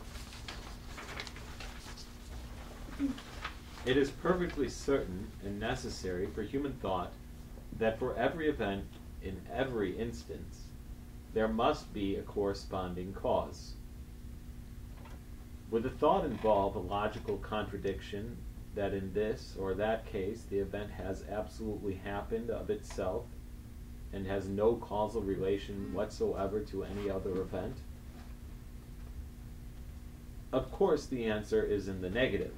It is perfectly certain and necessary for human thought that for every event in every instance, there must be a corresponding cause. Would the thought involve a logical contradiction that in this or that case the event has absolutely happened of itself and has no causal relation whatsoever to any other event? Of course, the answer is in the negative,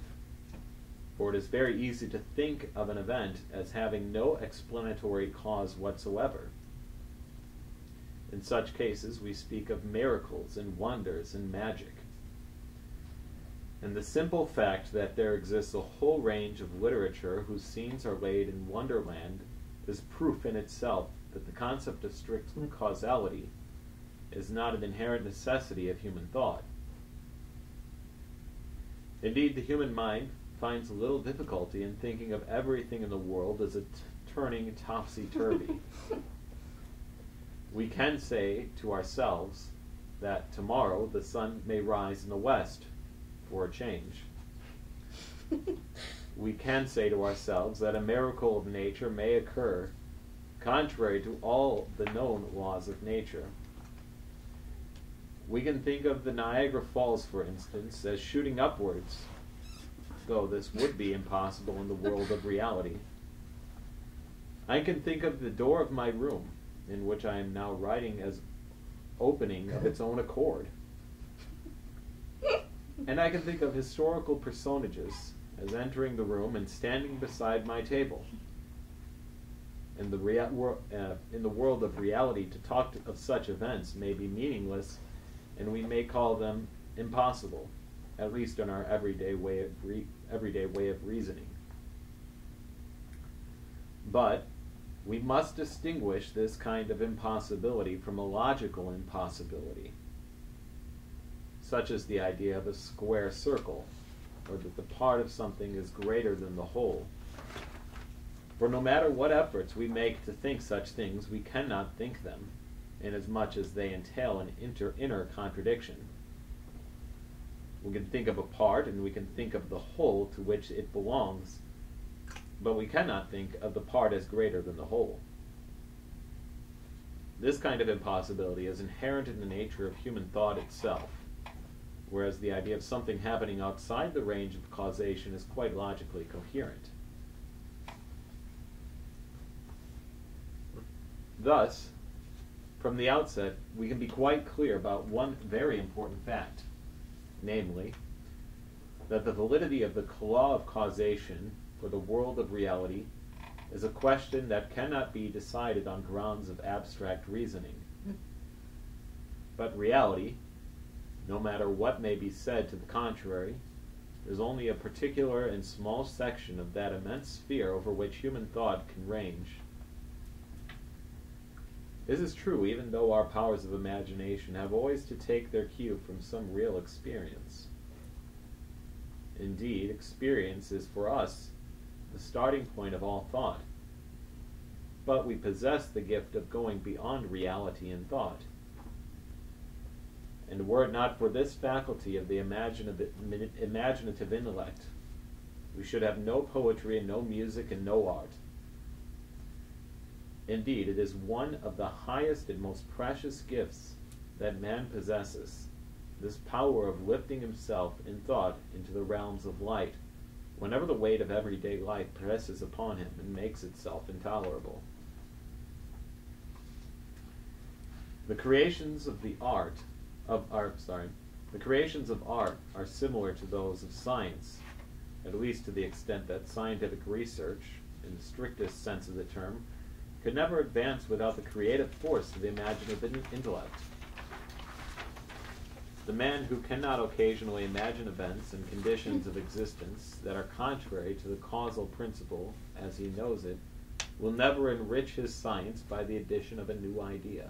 for it is very easy to think of an event as having no explanatory cause whatsoever. In such cases, we speak of miracles and wonders and magic. And the simple fact that there exists a whole range of literature whose scenes are laid in Wonderland is proof in itself that the concept of strict causality is not an inherent necessity of human thought. Indeed, the human mind finds little difficulty in thinking of everything in the world as turning topsy-turvy. We can say to ourselves that tomorrow the sun may rise in the west, for a change. We can say to ourselves that a miracle of nature may occur contrary to all the known laws of nature. We can think of the Niagara Falls, for instance, as shooting upwards, though this would be impossible in the world of reality. I can think of the door of my room, in which I am now writing, as opening of its own accord. And I can think of historical personages as entering the room and standing beside my table. In the world of reality, to talk of such events may be meaningless, and we may call them impossible, at least in our everyday way of reasoning. But we must distinguish this kind of impossibility from a logical impossibility, such as the idea of a square circle, or that the part of something is greater than the whole. For no matter what efforts we make to think such things, we cannot think them, inasmuch as they entail an inner contradiction. We can think of a part, and we can think of the whole to which it belongs, but we cannot think of the part as greater than the whole. This kind of impossibility is inherent in the nature of human thought itself, whereas the idea of something happening outside the range of causation is quite logically coherent. Thus, from the outset, we can be quite clear about one very important fact, namely, that the validity of the law of causation for the world of reality is a question that cannot be decided on grounds of abstract reasoning. But reality, no matter what may be said to the contrary, is only a particular and small section of that immense sphere over which human thought can range. This is true even though our powers of imagination have always to take their cue from some real experience. Indeed, experience is for us the starting point of all thought. But we possess the gift of going beyond reality in thought. And were it not for this faculty of the imaginative intellect, we should have no poetry and no music and no art. Indeed, it is one of the highest and most precious gifts that man possesses, this power of lifting himself in thought into the realms of light, whenever the weight of everyday life presses upon him and makes itself intolerable. The creations of art are similar to those of science, at least to the extent that scientific research, in the strictest sense of the term, could never advance without the creative force of the imaginative intellect. The man who cannot occasionally imagine events and conditions of existence that are contrary to the causal principle as he knows it will never enrich his science by the addition of a new idea.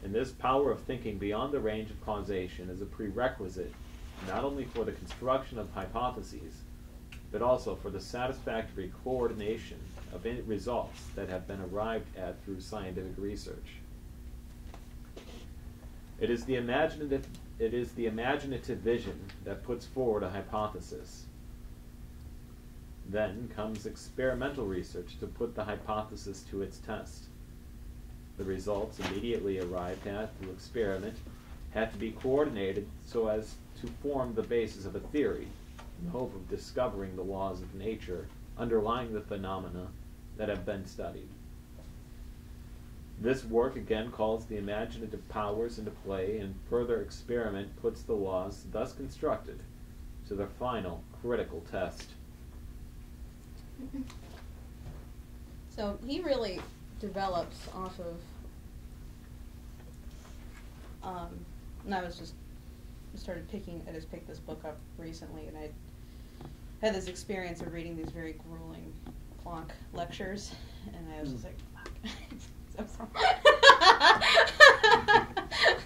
And this power of thinking beyond the range of causation is a prerequisite not only for the construction of hypotheses, but also for the satisfactory coordination of results that have been arrived at through scientific research. It is the imaginative vision that puts forward a hypothesis. Then comes experimental research to put the hypothesis to its test. The results immediately arrived at through experiment had to be coordinated so as to form the basis of a theory, in the hope of discovering the laws of nature underlying the phenomena that have been studied. This work again calls the imaginative powers into play, and further experiment puts the laws thus constructed to their final critical test. So he really develops off of, and I just picked this book up recently, and I had this experience of reading these very grueling Planck lectures, and I was just like, fuck. I'm sorry.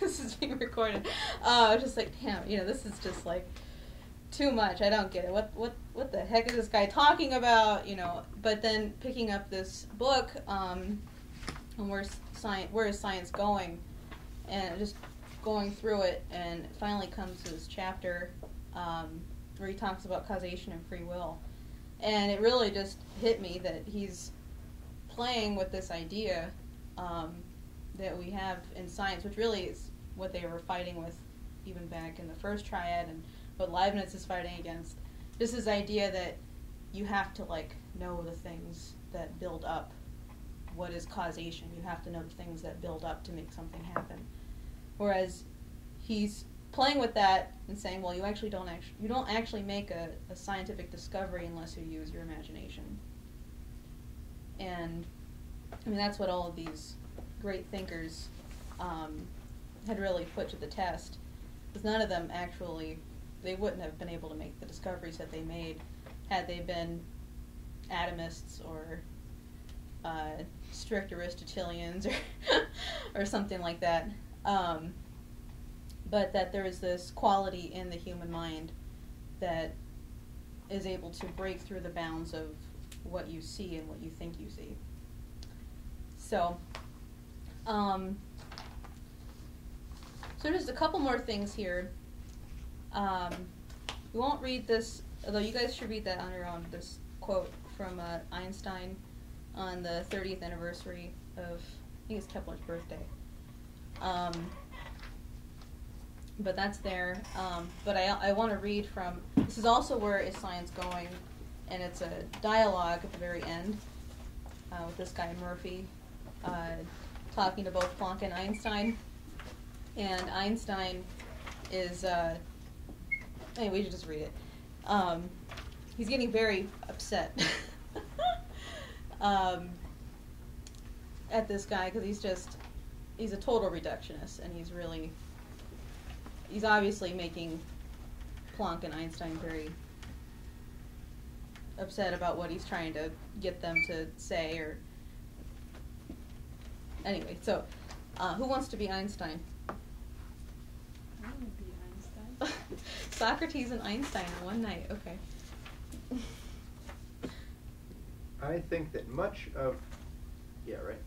This is being recorded. I was just like, damn, this is just like too much. I don't get it. What the heck is this guy talking about? But then picking up this book, and where is science going, and just going through it, and it finally comes to this chapter where he talks about causation and free will, and it really just hit me that he's playing with this idea that we have in science, which really is what they were fighting with even back in the first triad, and what Leibniz is fighting against. Just this idea that you have to know the things that build up what is causation. You have to know the things that build up to make something happen. Whereas he's playing with that and saying, well, you don't actually make a scientific discovery unless you use your imagination. And that's what all of these great thinkers had really put to the test, because none of them they wouldn't have been able to make the discoveries that they made had they been atomists or strict Aristotelians or something like that. But that there is this quality in the human mind that is able to break through the bounds of what you see and what you think you see. So, so just a couple more things here. We won't read this, although you guys should read that on your own, this quote from Einstein on the 30th anniversary of, I think it's Kepler's birthday. But that's there. But I want to read from, this is also Where Is Science Going? And it's a dialogue at the very end with this guy Murphy talking to both Planck and Einstein. And Einstein is, anyway, we should just read it. He's getting very upset at this guy because he's a total reductionist, and he's obviously making Planck and Einstein very upset about what he's trying to get them to say, or anyway, so who wants to be Einstein? I want to be Einstein. Socrates and Einstein in one night, okay. I think that much of, yeah, right?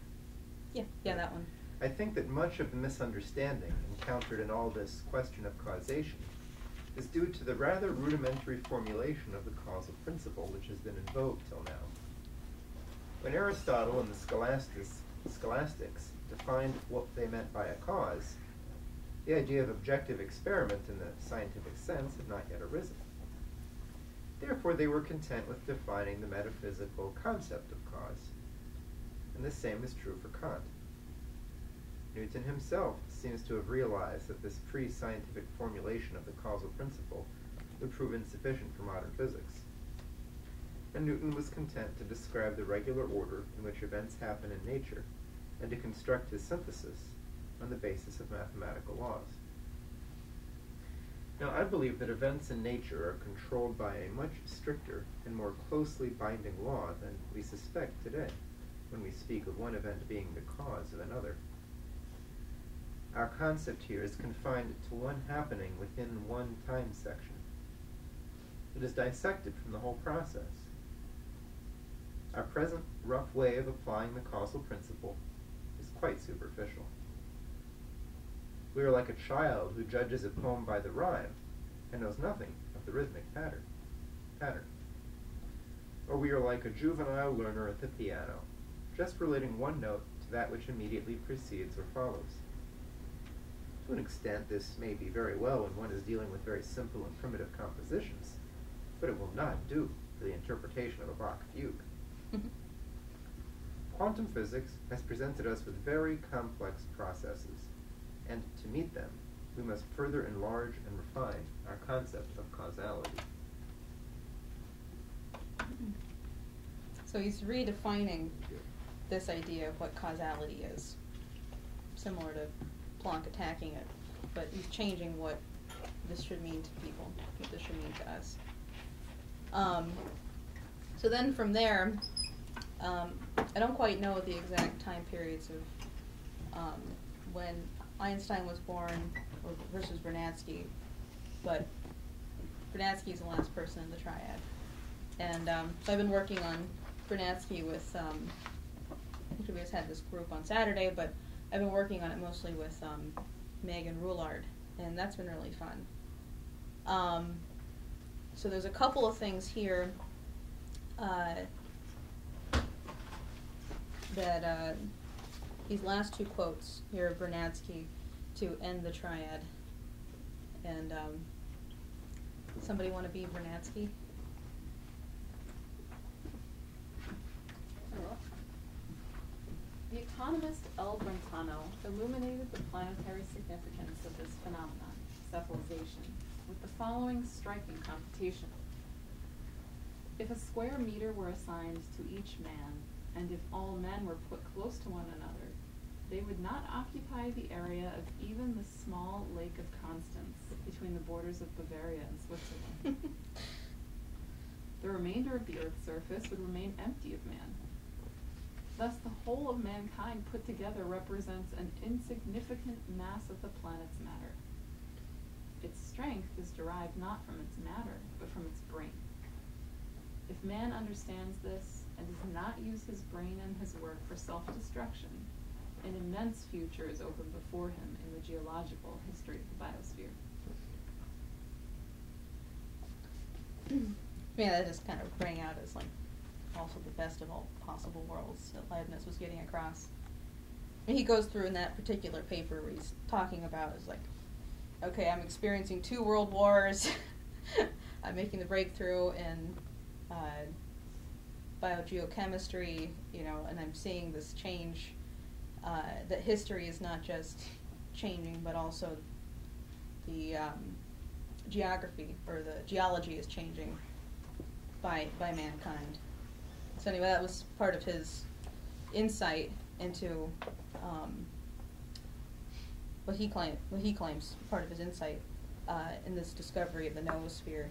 Yeah, that one. I think that much of the misunderstanding encountered in all this question of causation is due to the rather rudimentary formulation of the causal principle which has been in vogue till now. When Aristotle and the scholastics defined what they meant by a cause, the idea of objective experiment in the scientific sense had not yet arisen. Therefore, they were content with defining the metaphysical concept of cause. And the same is true for Kant. Newton himself seems to have realized that this pre-scientific formulation of the causal principle would prove insufficient for modern physics. And Newton was content to describe the regular order in which events happen in nature, and to construct his synthesis on the basis of mathematical laws. Now, I believe that events in nature are controlled by a much stricter and more closely binding law than we suspect today, when we speak of one event being the cause of another. Our concept here is confined to one happening within one time section. It is dissected from the whole process. Our present rough way of applying the causal principle is quite superficial. We are like a child who judges a poem by the rhyme and knows nothing of the rhythmic pattern. Or we are like a juvenile learner at the piano, just relating one note to that which immediately precedes or follows. To an extent, this may be very well when one is dealing with very simple and primitive compositions, but it will not do for the interpretation of a Bach fugue. Quantum physics has presented us with very complex processes, and to meet them, we must further enlarge and refine our concept of causality. So he's redefining this idea of what causality is, similar to Planck attacking it, but he's changing what this should mean to people, what this should mean to us. So then from there, I don't quite know the exact time periods of when Einstein was born versus Vernadsky, but Vernadsky is the last person in the Triad. And so I've been working on Vernadsky with, actually we just had this group on Saturday, but I've been working on it mostly with Megan Roulard, and that's been really fun. So there's a couple of things here that these last two quotes here of Vernadsky to end the Triad. And somebody want to be Vernadsky? The economist L. Brentano illuminated the planetary significance of this phenomenon, cephalization, with the following striking computation. If a square meter were assigned to each man, and if all men were put close to one another, they would not occupy the area of even the small Lake of Constance between the borders of Bavaria and Switzerland. The remainder of the Earth's surface would remain empty of man. Thus, the whole of mankind put together represents an insignificant mass of the planet's matter. Its strength is derived not from its matter, but from its brain. If man understands this and does not use his brain and his work for self-destruction, an immense future is open before him in the geological history of the biosphere. Yeah, that just kind of rang out as like also the best of all possible worlds that Leibniz was getting across. And he goes through in that particular paper where he's talking about is like, okay, I'm experiencing 2 world wars. I'm making the breakthrough in biogeochemistry, and I'm seeing this change, that history is not just changing, but also the geography, or the geology is changing by mankind. So anyway, that was part of his insight into what he claims part of his insight in this discovery of the noosphere.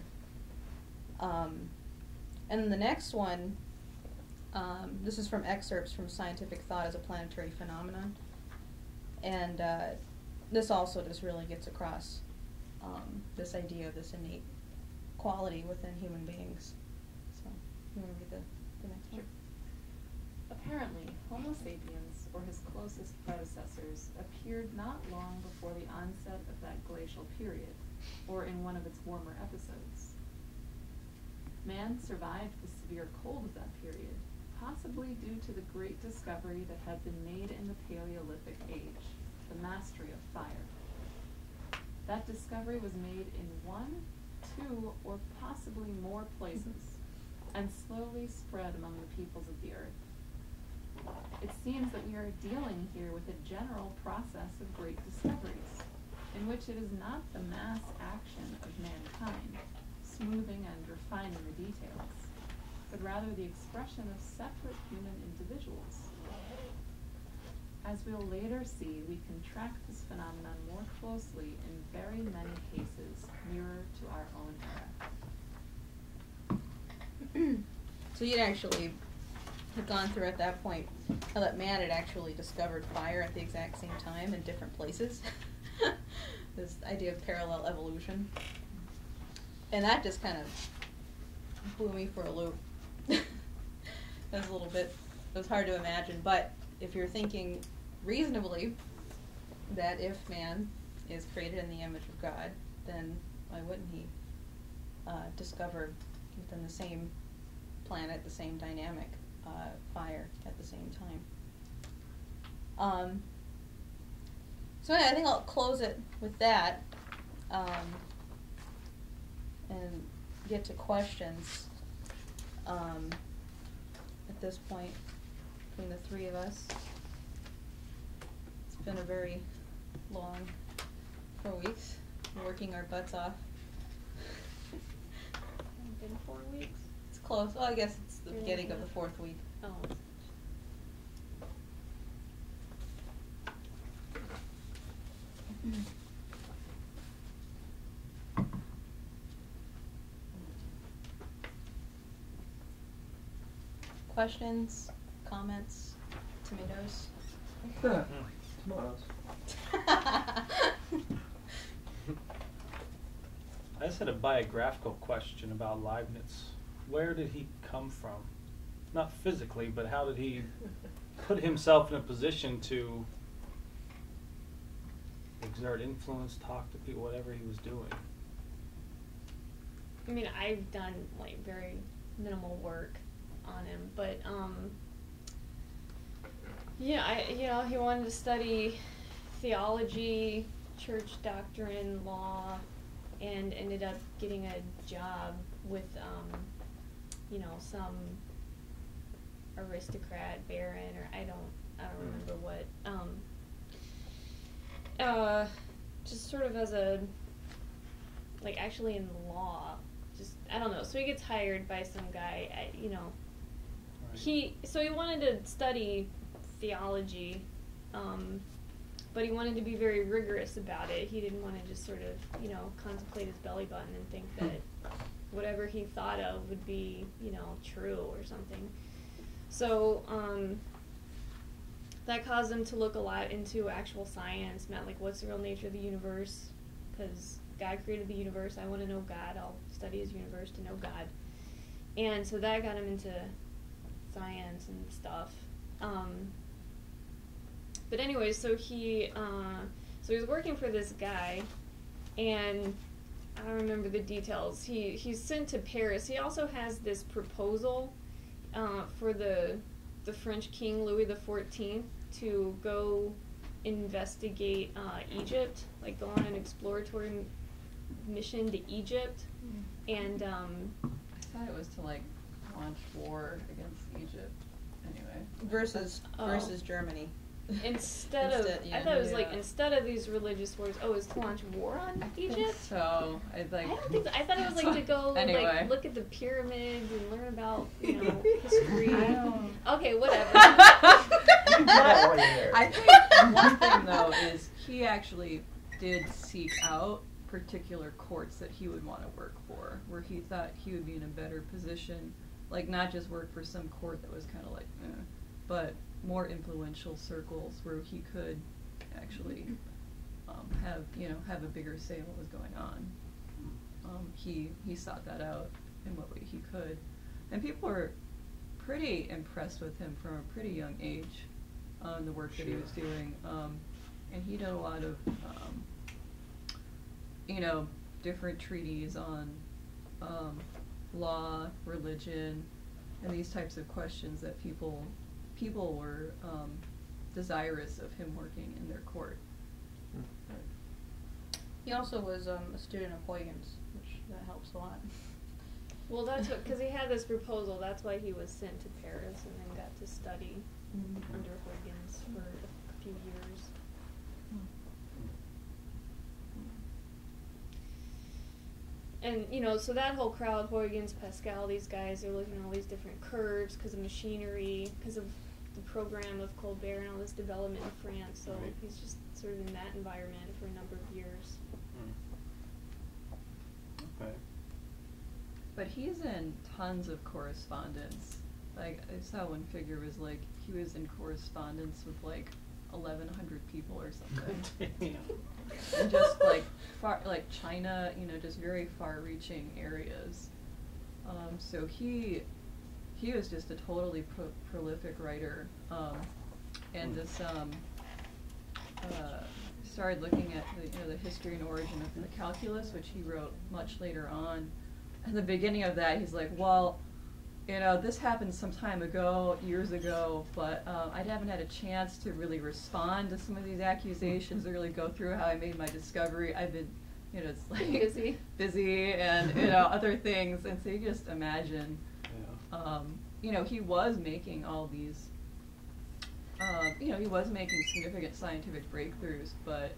And then the next one, this is from excerpts from Scientific Thought as a Planetary Phenomenon, and this also just really gets across this idea of this innate quality within human beings. So, you want to read the next one? Apparently, Homo sapiens, or his closest predecessors, appeared not long before the onset of that glacial period, or in one of its warmer episodes. Man survived the severe cold of that period, possibly due to the great discovery that had been made in the Paleolithic age, the mastery of fire. That discovery was made in 1, 2, or possibly more places, and slowly spread among the peoples of the earth. It seems that we are dealing here with a general process of great discoveries, in which it is not the mass action of mankind, smoothing and refining the details, but rather the expression of separate human individuals. As we'll later see, we can track this phenomenon more closely in very many cases nearer to our own era. So you'd actually have gone through at that point how that man had actually discovered fire at the exact same time in different places. This idea of parallel evolution. And that just kind of blew me for a loop. It was a little bit, it was hard to imagine, but if you're thinking reasonably that if man is created in the image of God, then why wouldn't he discover within the same planet, the same dynamic, fire at the same time? So anyway, I think I'll close it with that, and get to questions at this point between the 3 of us. It's been a very long 4 weeks, working our butts off. It's been 4 weeks. It's close. Well, I guess it's the beginning of the 4th week. Oh. Questions, comments, tomatoes? Tomatoes. I just had a biographical question about Leibniz. Where did he come from? Not physically, but how did he put himself in a position to exert influence, talk to people, whatever he was doing? I mean, I've done like very minimal work on him, but yeah, he wanted to study theology, church doctrine, law, and ended up getting a job with some aristocrat, baron, or I don't remember what, just sort of as a, like, actually in law, just, I don't know, so he gets hired by some guy, Right. he wanted to study theology, but he wanted to be very rigorous about it. He didn't want to just sort of, contemplate his belly button and think that whatever he thought of would be, true or something. So, that caused him to look a lot into actual science, not like what's the real nature of the universe, because God created the universe, I want to know God, I'll study his universe to know God. And so that got him into science and stuff. But anyway, so he was working for this guy, and I don't remember the details. He's sent to Paris. He also has this proposal for the French king Louis XIV to go investigate Egypt, like go on an exploratory mission to Egypt, and I thought it was to like launch war against Egypt. Anyway. Versus Germany. Instead of, yeah. I thought it was like instead of these religious wars, it was to launch war on Egypt. So I like. I don't think so. I thought it was like to go Anyway. like look at the pyramids and learn about history. Okay, whatever. I think one thing though is he actually did seek out particular courts that he would want to work for, where he thought he would be in a better position, like not just work for some court that was kind of like, but more influential circles where he could actually have a bigger say in what was going on. He sought that out in what way he could, and people were pretty impressed with him from a pretty young age on the work that he was doing, and he did a lot of different treaties on law, religion, and these types of questions that people were desirous of him working in their court. He also was a student of Huygens, which that helps a lot. Well, that's what, because he had this proposal. That's why he was sent to Paris and then got to study under Huygens for a few years. And, so that whole crowd, Huygens, Pascal, these guys, they're looking at all these different curves because of machinery, because of the program of Colbert and all this development in France. So he's just sort of in that environment for a number of years. Okay. But he's in tons of correspondence. Like, I saw one figure was like, he was in correspondence with like 1,100 people or something. And just like China, just very far-reaching areas. So he was just a totally prolific writer, and this started looking at the history and origin of the calculus, which he wrote much later on. In the beginning of that, he's like, well, this happened some time ago, years ago, but I haven't had a chance to really respond to some of these accusations, to really go through how I made my discovery. I've been, it's like busy and, other things. And so you just imagine, he was making all these, he was making significant scientific breakthroughs, but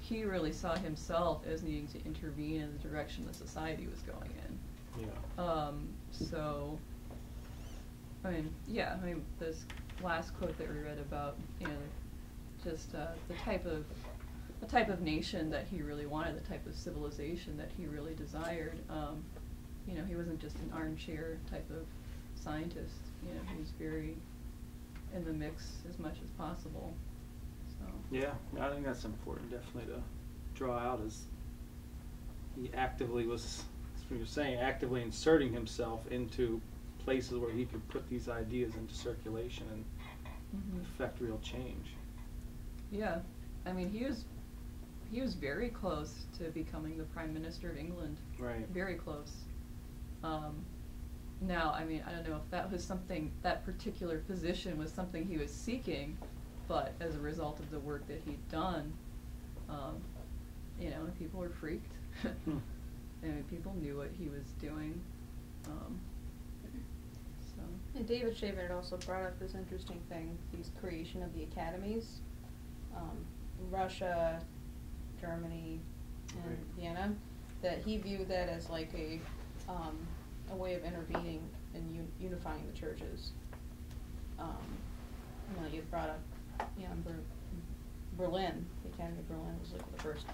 he really saw himself as needing to intervene in the direction the society was going in. So, this last quote that we read about, just the type of nation that he really wanted, the type of civilization that he really desired. He wasn't just an armchair type of scientist. He was very in the mix as much as possible. So. Yeah, I think that's important, definitely, to draw out, as he actively was, as we were saying, actively inserting himself into places where he could put these ideas into circulation and affect real change. Yeah, he was very close to becoming the Prime Minister of England. Right. Very close. Now, I don't know if that was something, that particular position was something he was seeking, but as a result of the work that he'd done, people were freaked. And people knew what he was doing. And David Shaver had also brought up this interesting thing, these creation of the academies. Russia, Germany, and Vienna, that he viewed that as like a way of intervening and unifying the churches. You brought up, Berlin, the Academy of Berlin was like the first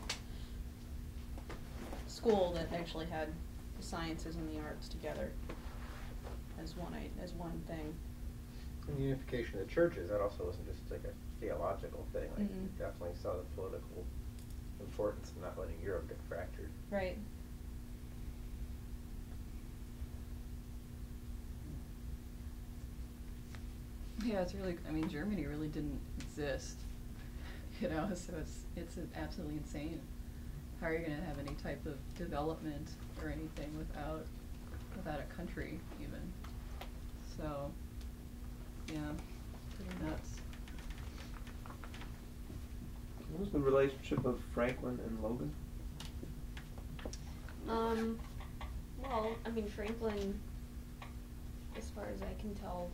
school that actually had the sciences and the arts together as one thing. And the unification of the churches, that also wasn't just like a theological thing. Like, you definitely saw the political importance of not letting Europe get fractured. Right. Yeah, it's really, Germany really didn't exist, so it's absolutely insane. How are you going to have any type of development or anything without a country, even? So, yeah, pretty nuts. What was the relationship of Franklin and Logan? Well, I mean, Franklin, as far as I can tell,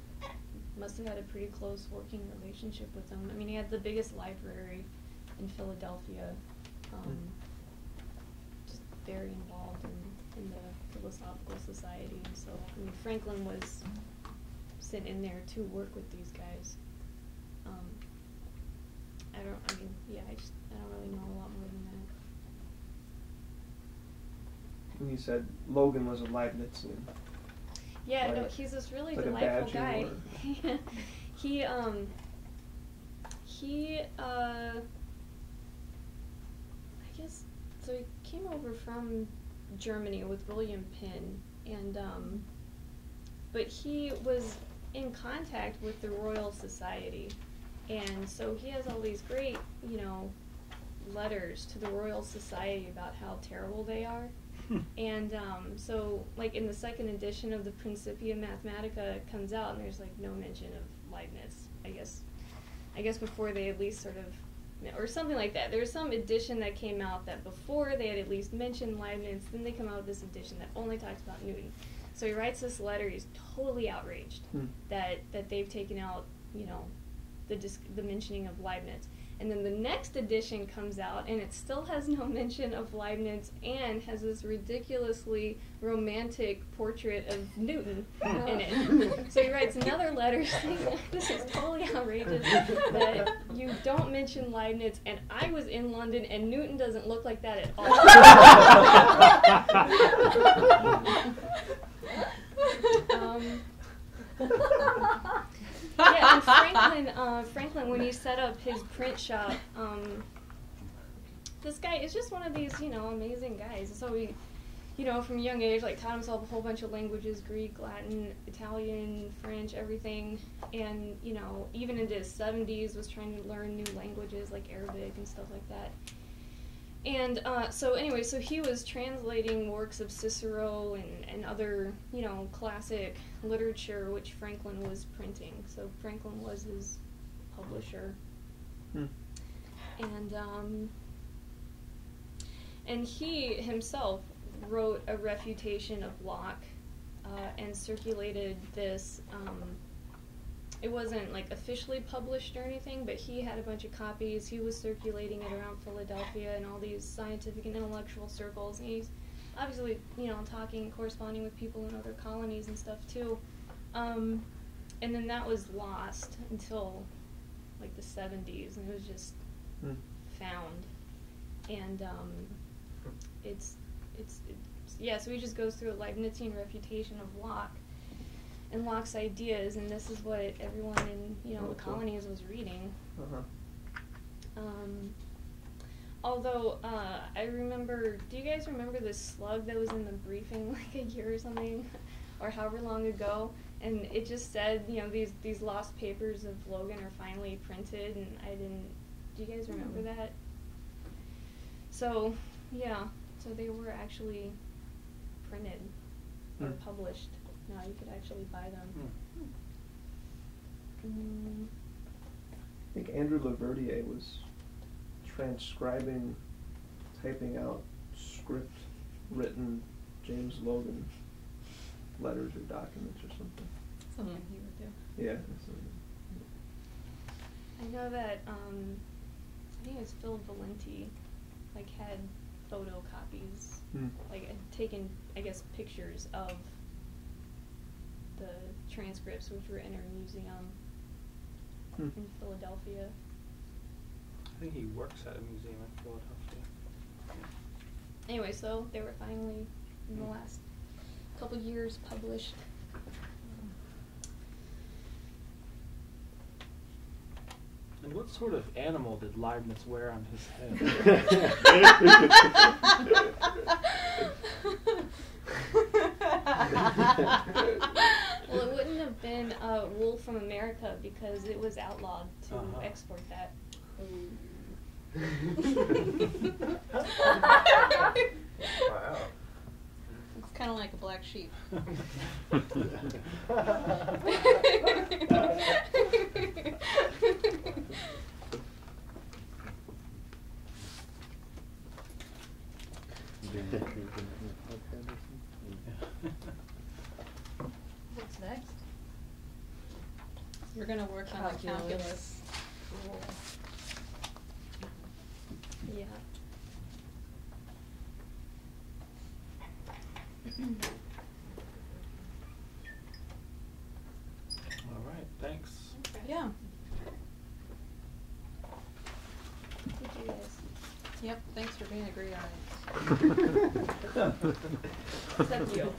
must have had a pretty close working relationship with him. I mean, he had the biggest library in Philadelphia. Just very involved in the Philosophical Society. And so, I mean, Franklin was sent in there to work with these guys. I don't really know a lot more than that. And you said Logan was a Leibnizian. Yeah, Right. no, he's this really Like a delightful badger guy. he I guess, so he came over from Germany with William Penn, and but he was in contact with the Royal Society, and so he has all these great, letters to the Royal Society about how terrible they are. And so, like, in the second edition of the Principia Mathematica, it comes out, and there's like no mention of Leibniz. I guess before they at least sort of, or something like that. There's some edition that came out that before they had at least mentioned Leibniz. Then they come out with this edition that only talks about Newton. So he writes this letter. He's totally outraged that they've taken out, the mentioning of Leibniz. And then the next edition comes out, and it still has no mention of Leibniz and has this ridiculously romantic portrait of Newton in it. So he writes another letter saying, this is totally outrageous that you don't mention Leibniz, and I was in London, and Newton doesn't look like that at all. Yeah, and Franklin, when he set up his print shop, this guy is just one of these, amazing guys. So he, from a young age, taught himself a whole bunch of languages: Greek, Latin, Italian, French, everything. And, even into his 70s was trying to learn new languages like Arabic and stuff like that. And so he was translating works of Cicero and other, classic literature, which Franklin was printing. So Franklin was his publisher. And he himself wrote a refutation of Locke and circulated this. It wasn't officially published or anything, but he had a bunch of copies. He was circulating it around Philadelphia in all these scientific and intellectual circles. And he's obviously, talking, corresponding with people in other colonies and stuff too. And then that was lost until the 70s, and it was just found. And so he just goes through a Leibnizian refutation of Locke and Locke's ideas, and this is what everyone in the colonies was reading. Although I remember, do you guys remember this slug that was in the briefing a year or something, or however long ago? And it just said, these lost papers of Logan are finally printed, and I didn't. Do you guys remember that? So yeah, so they were actually printed or published. Now you could actually buy them. I think Andrew Laverdier was transcribing, typing out script-written James Logan letters or documents or something. Something he would do. Yeah. I know that I think it was Phil Valenti, had photocopies, had taken, I guess, pictures of the transcripts, which were in a museum in Philadelphia. I think he works at a museum in Philadelphia. Anyway, so they were finally, in the last couple years, published. And what sort of animal did Leibniz wear on his head? Well, it wouldn't have been wool from America because it was outlawed to export that. Wow. It's kind of like a black sheep. What's next? We're gonna work on the calculus. Cool. Yeah. All right, thanks. Yeah. Thank you guys. Yep. Thanks for being a great audience. Except you.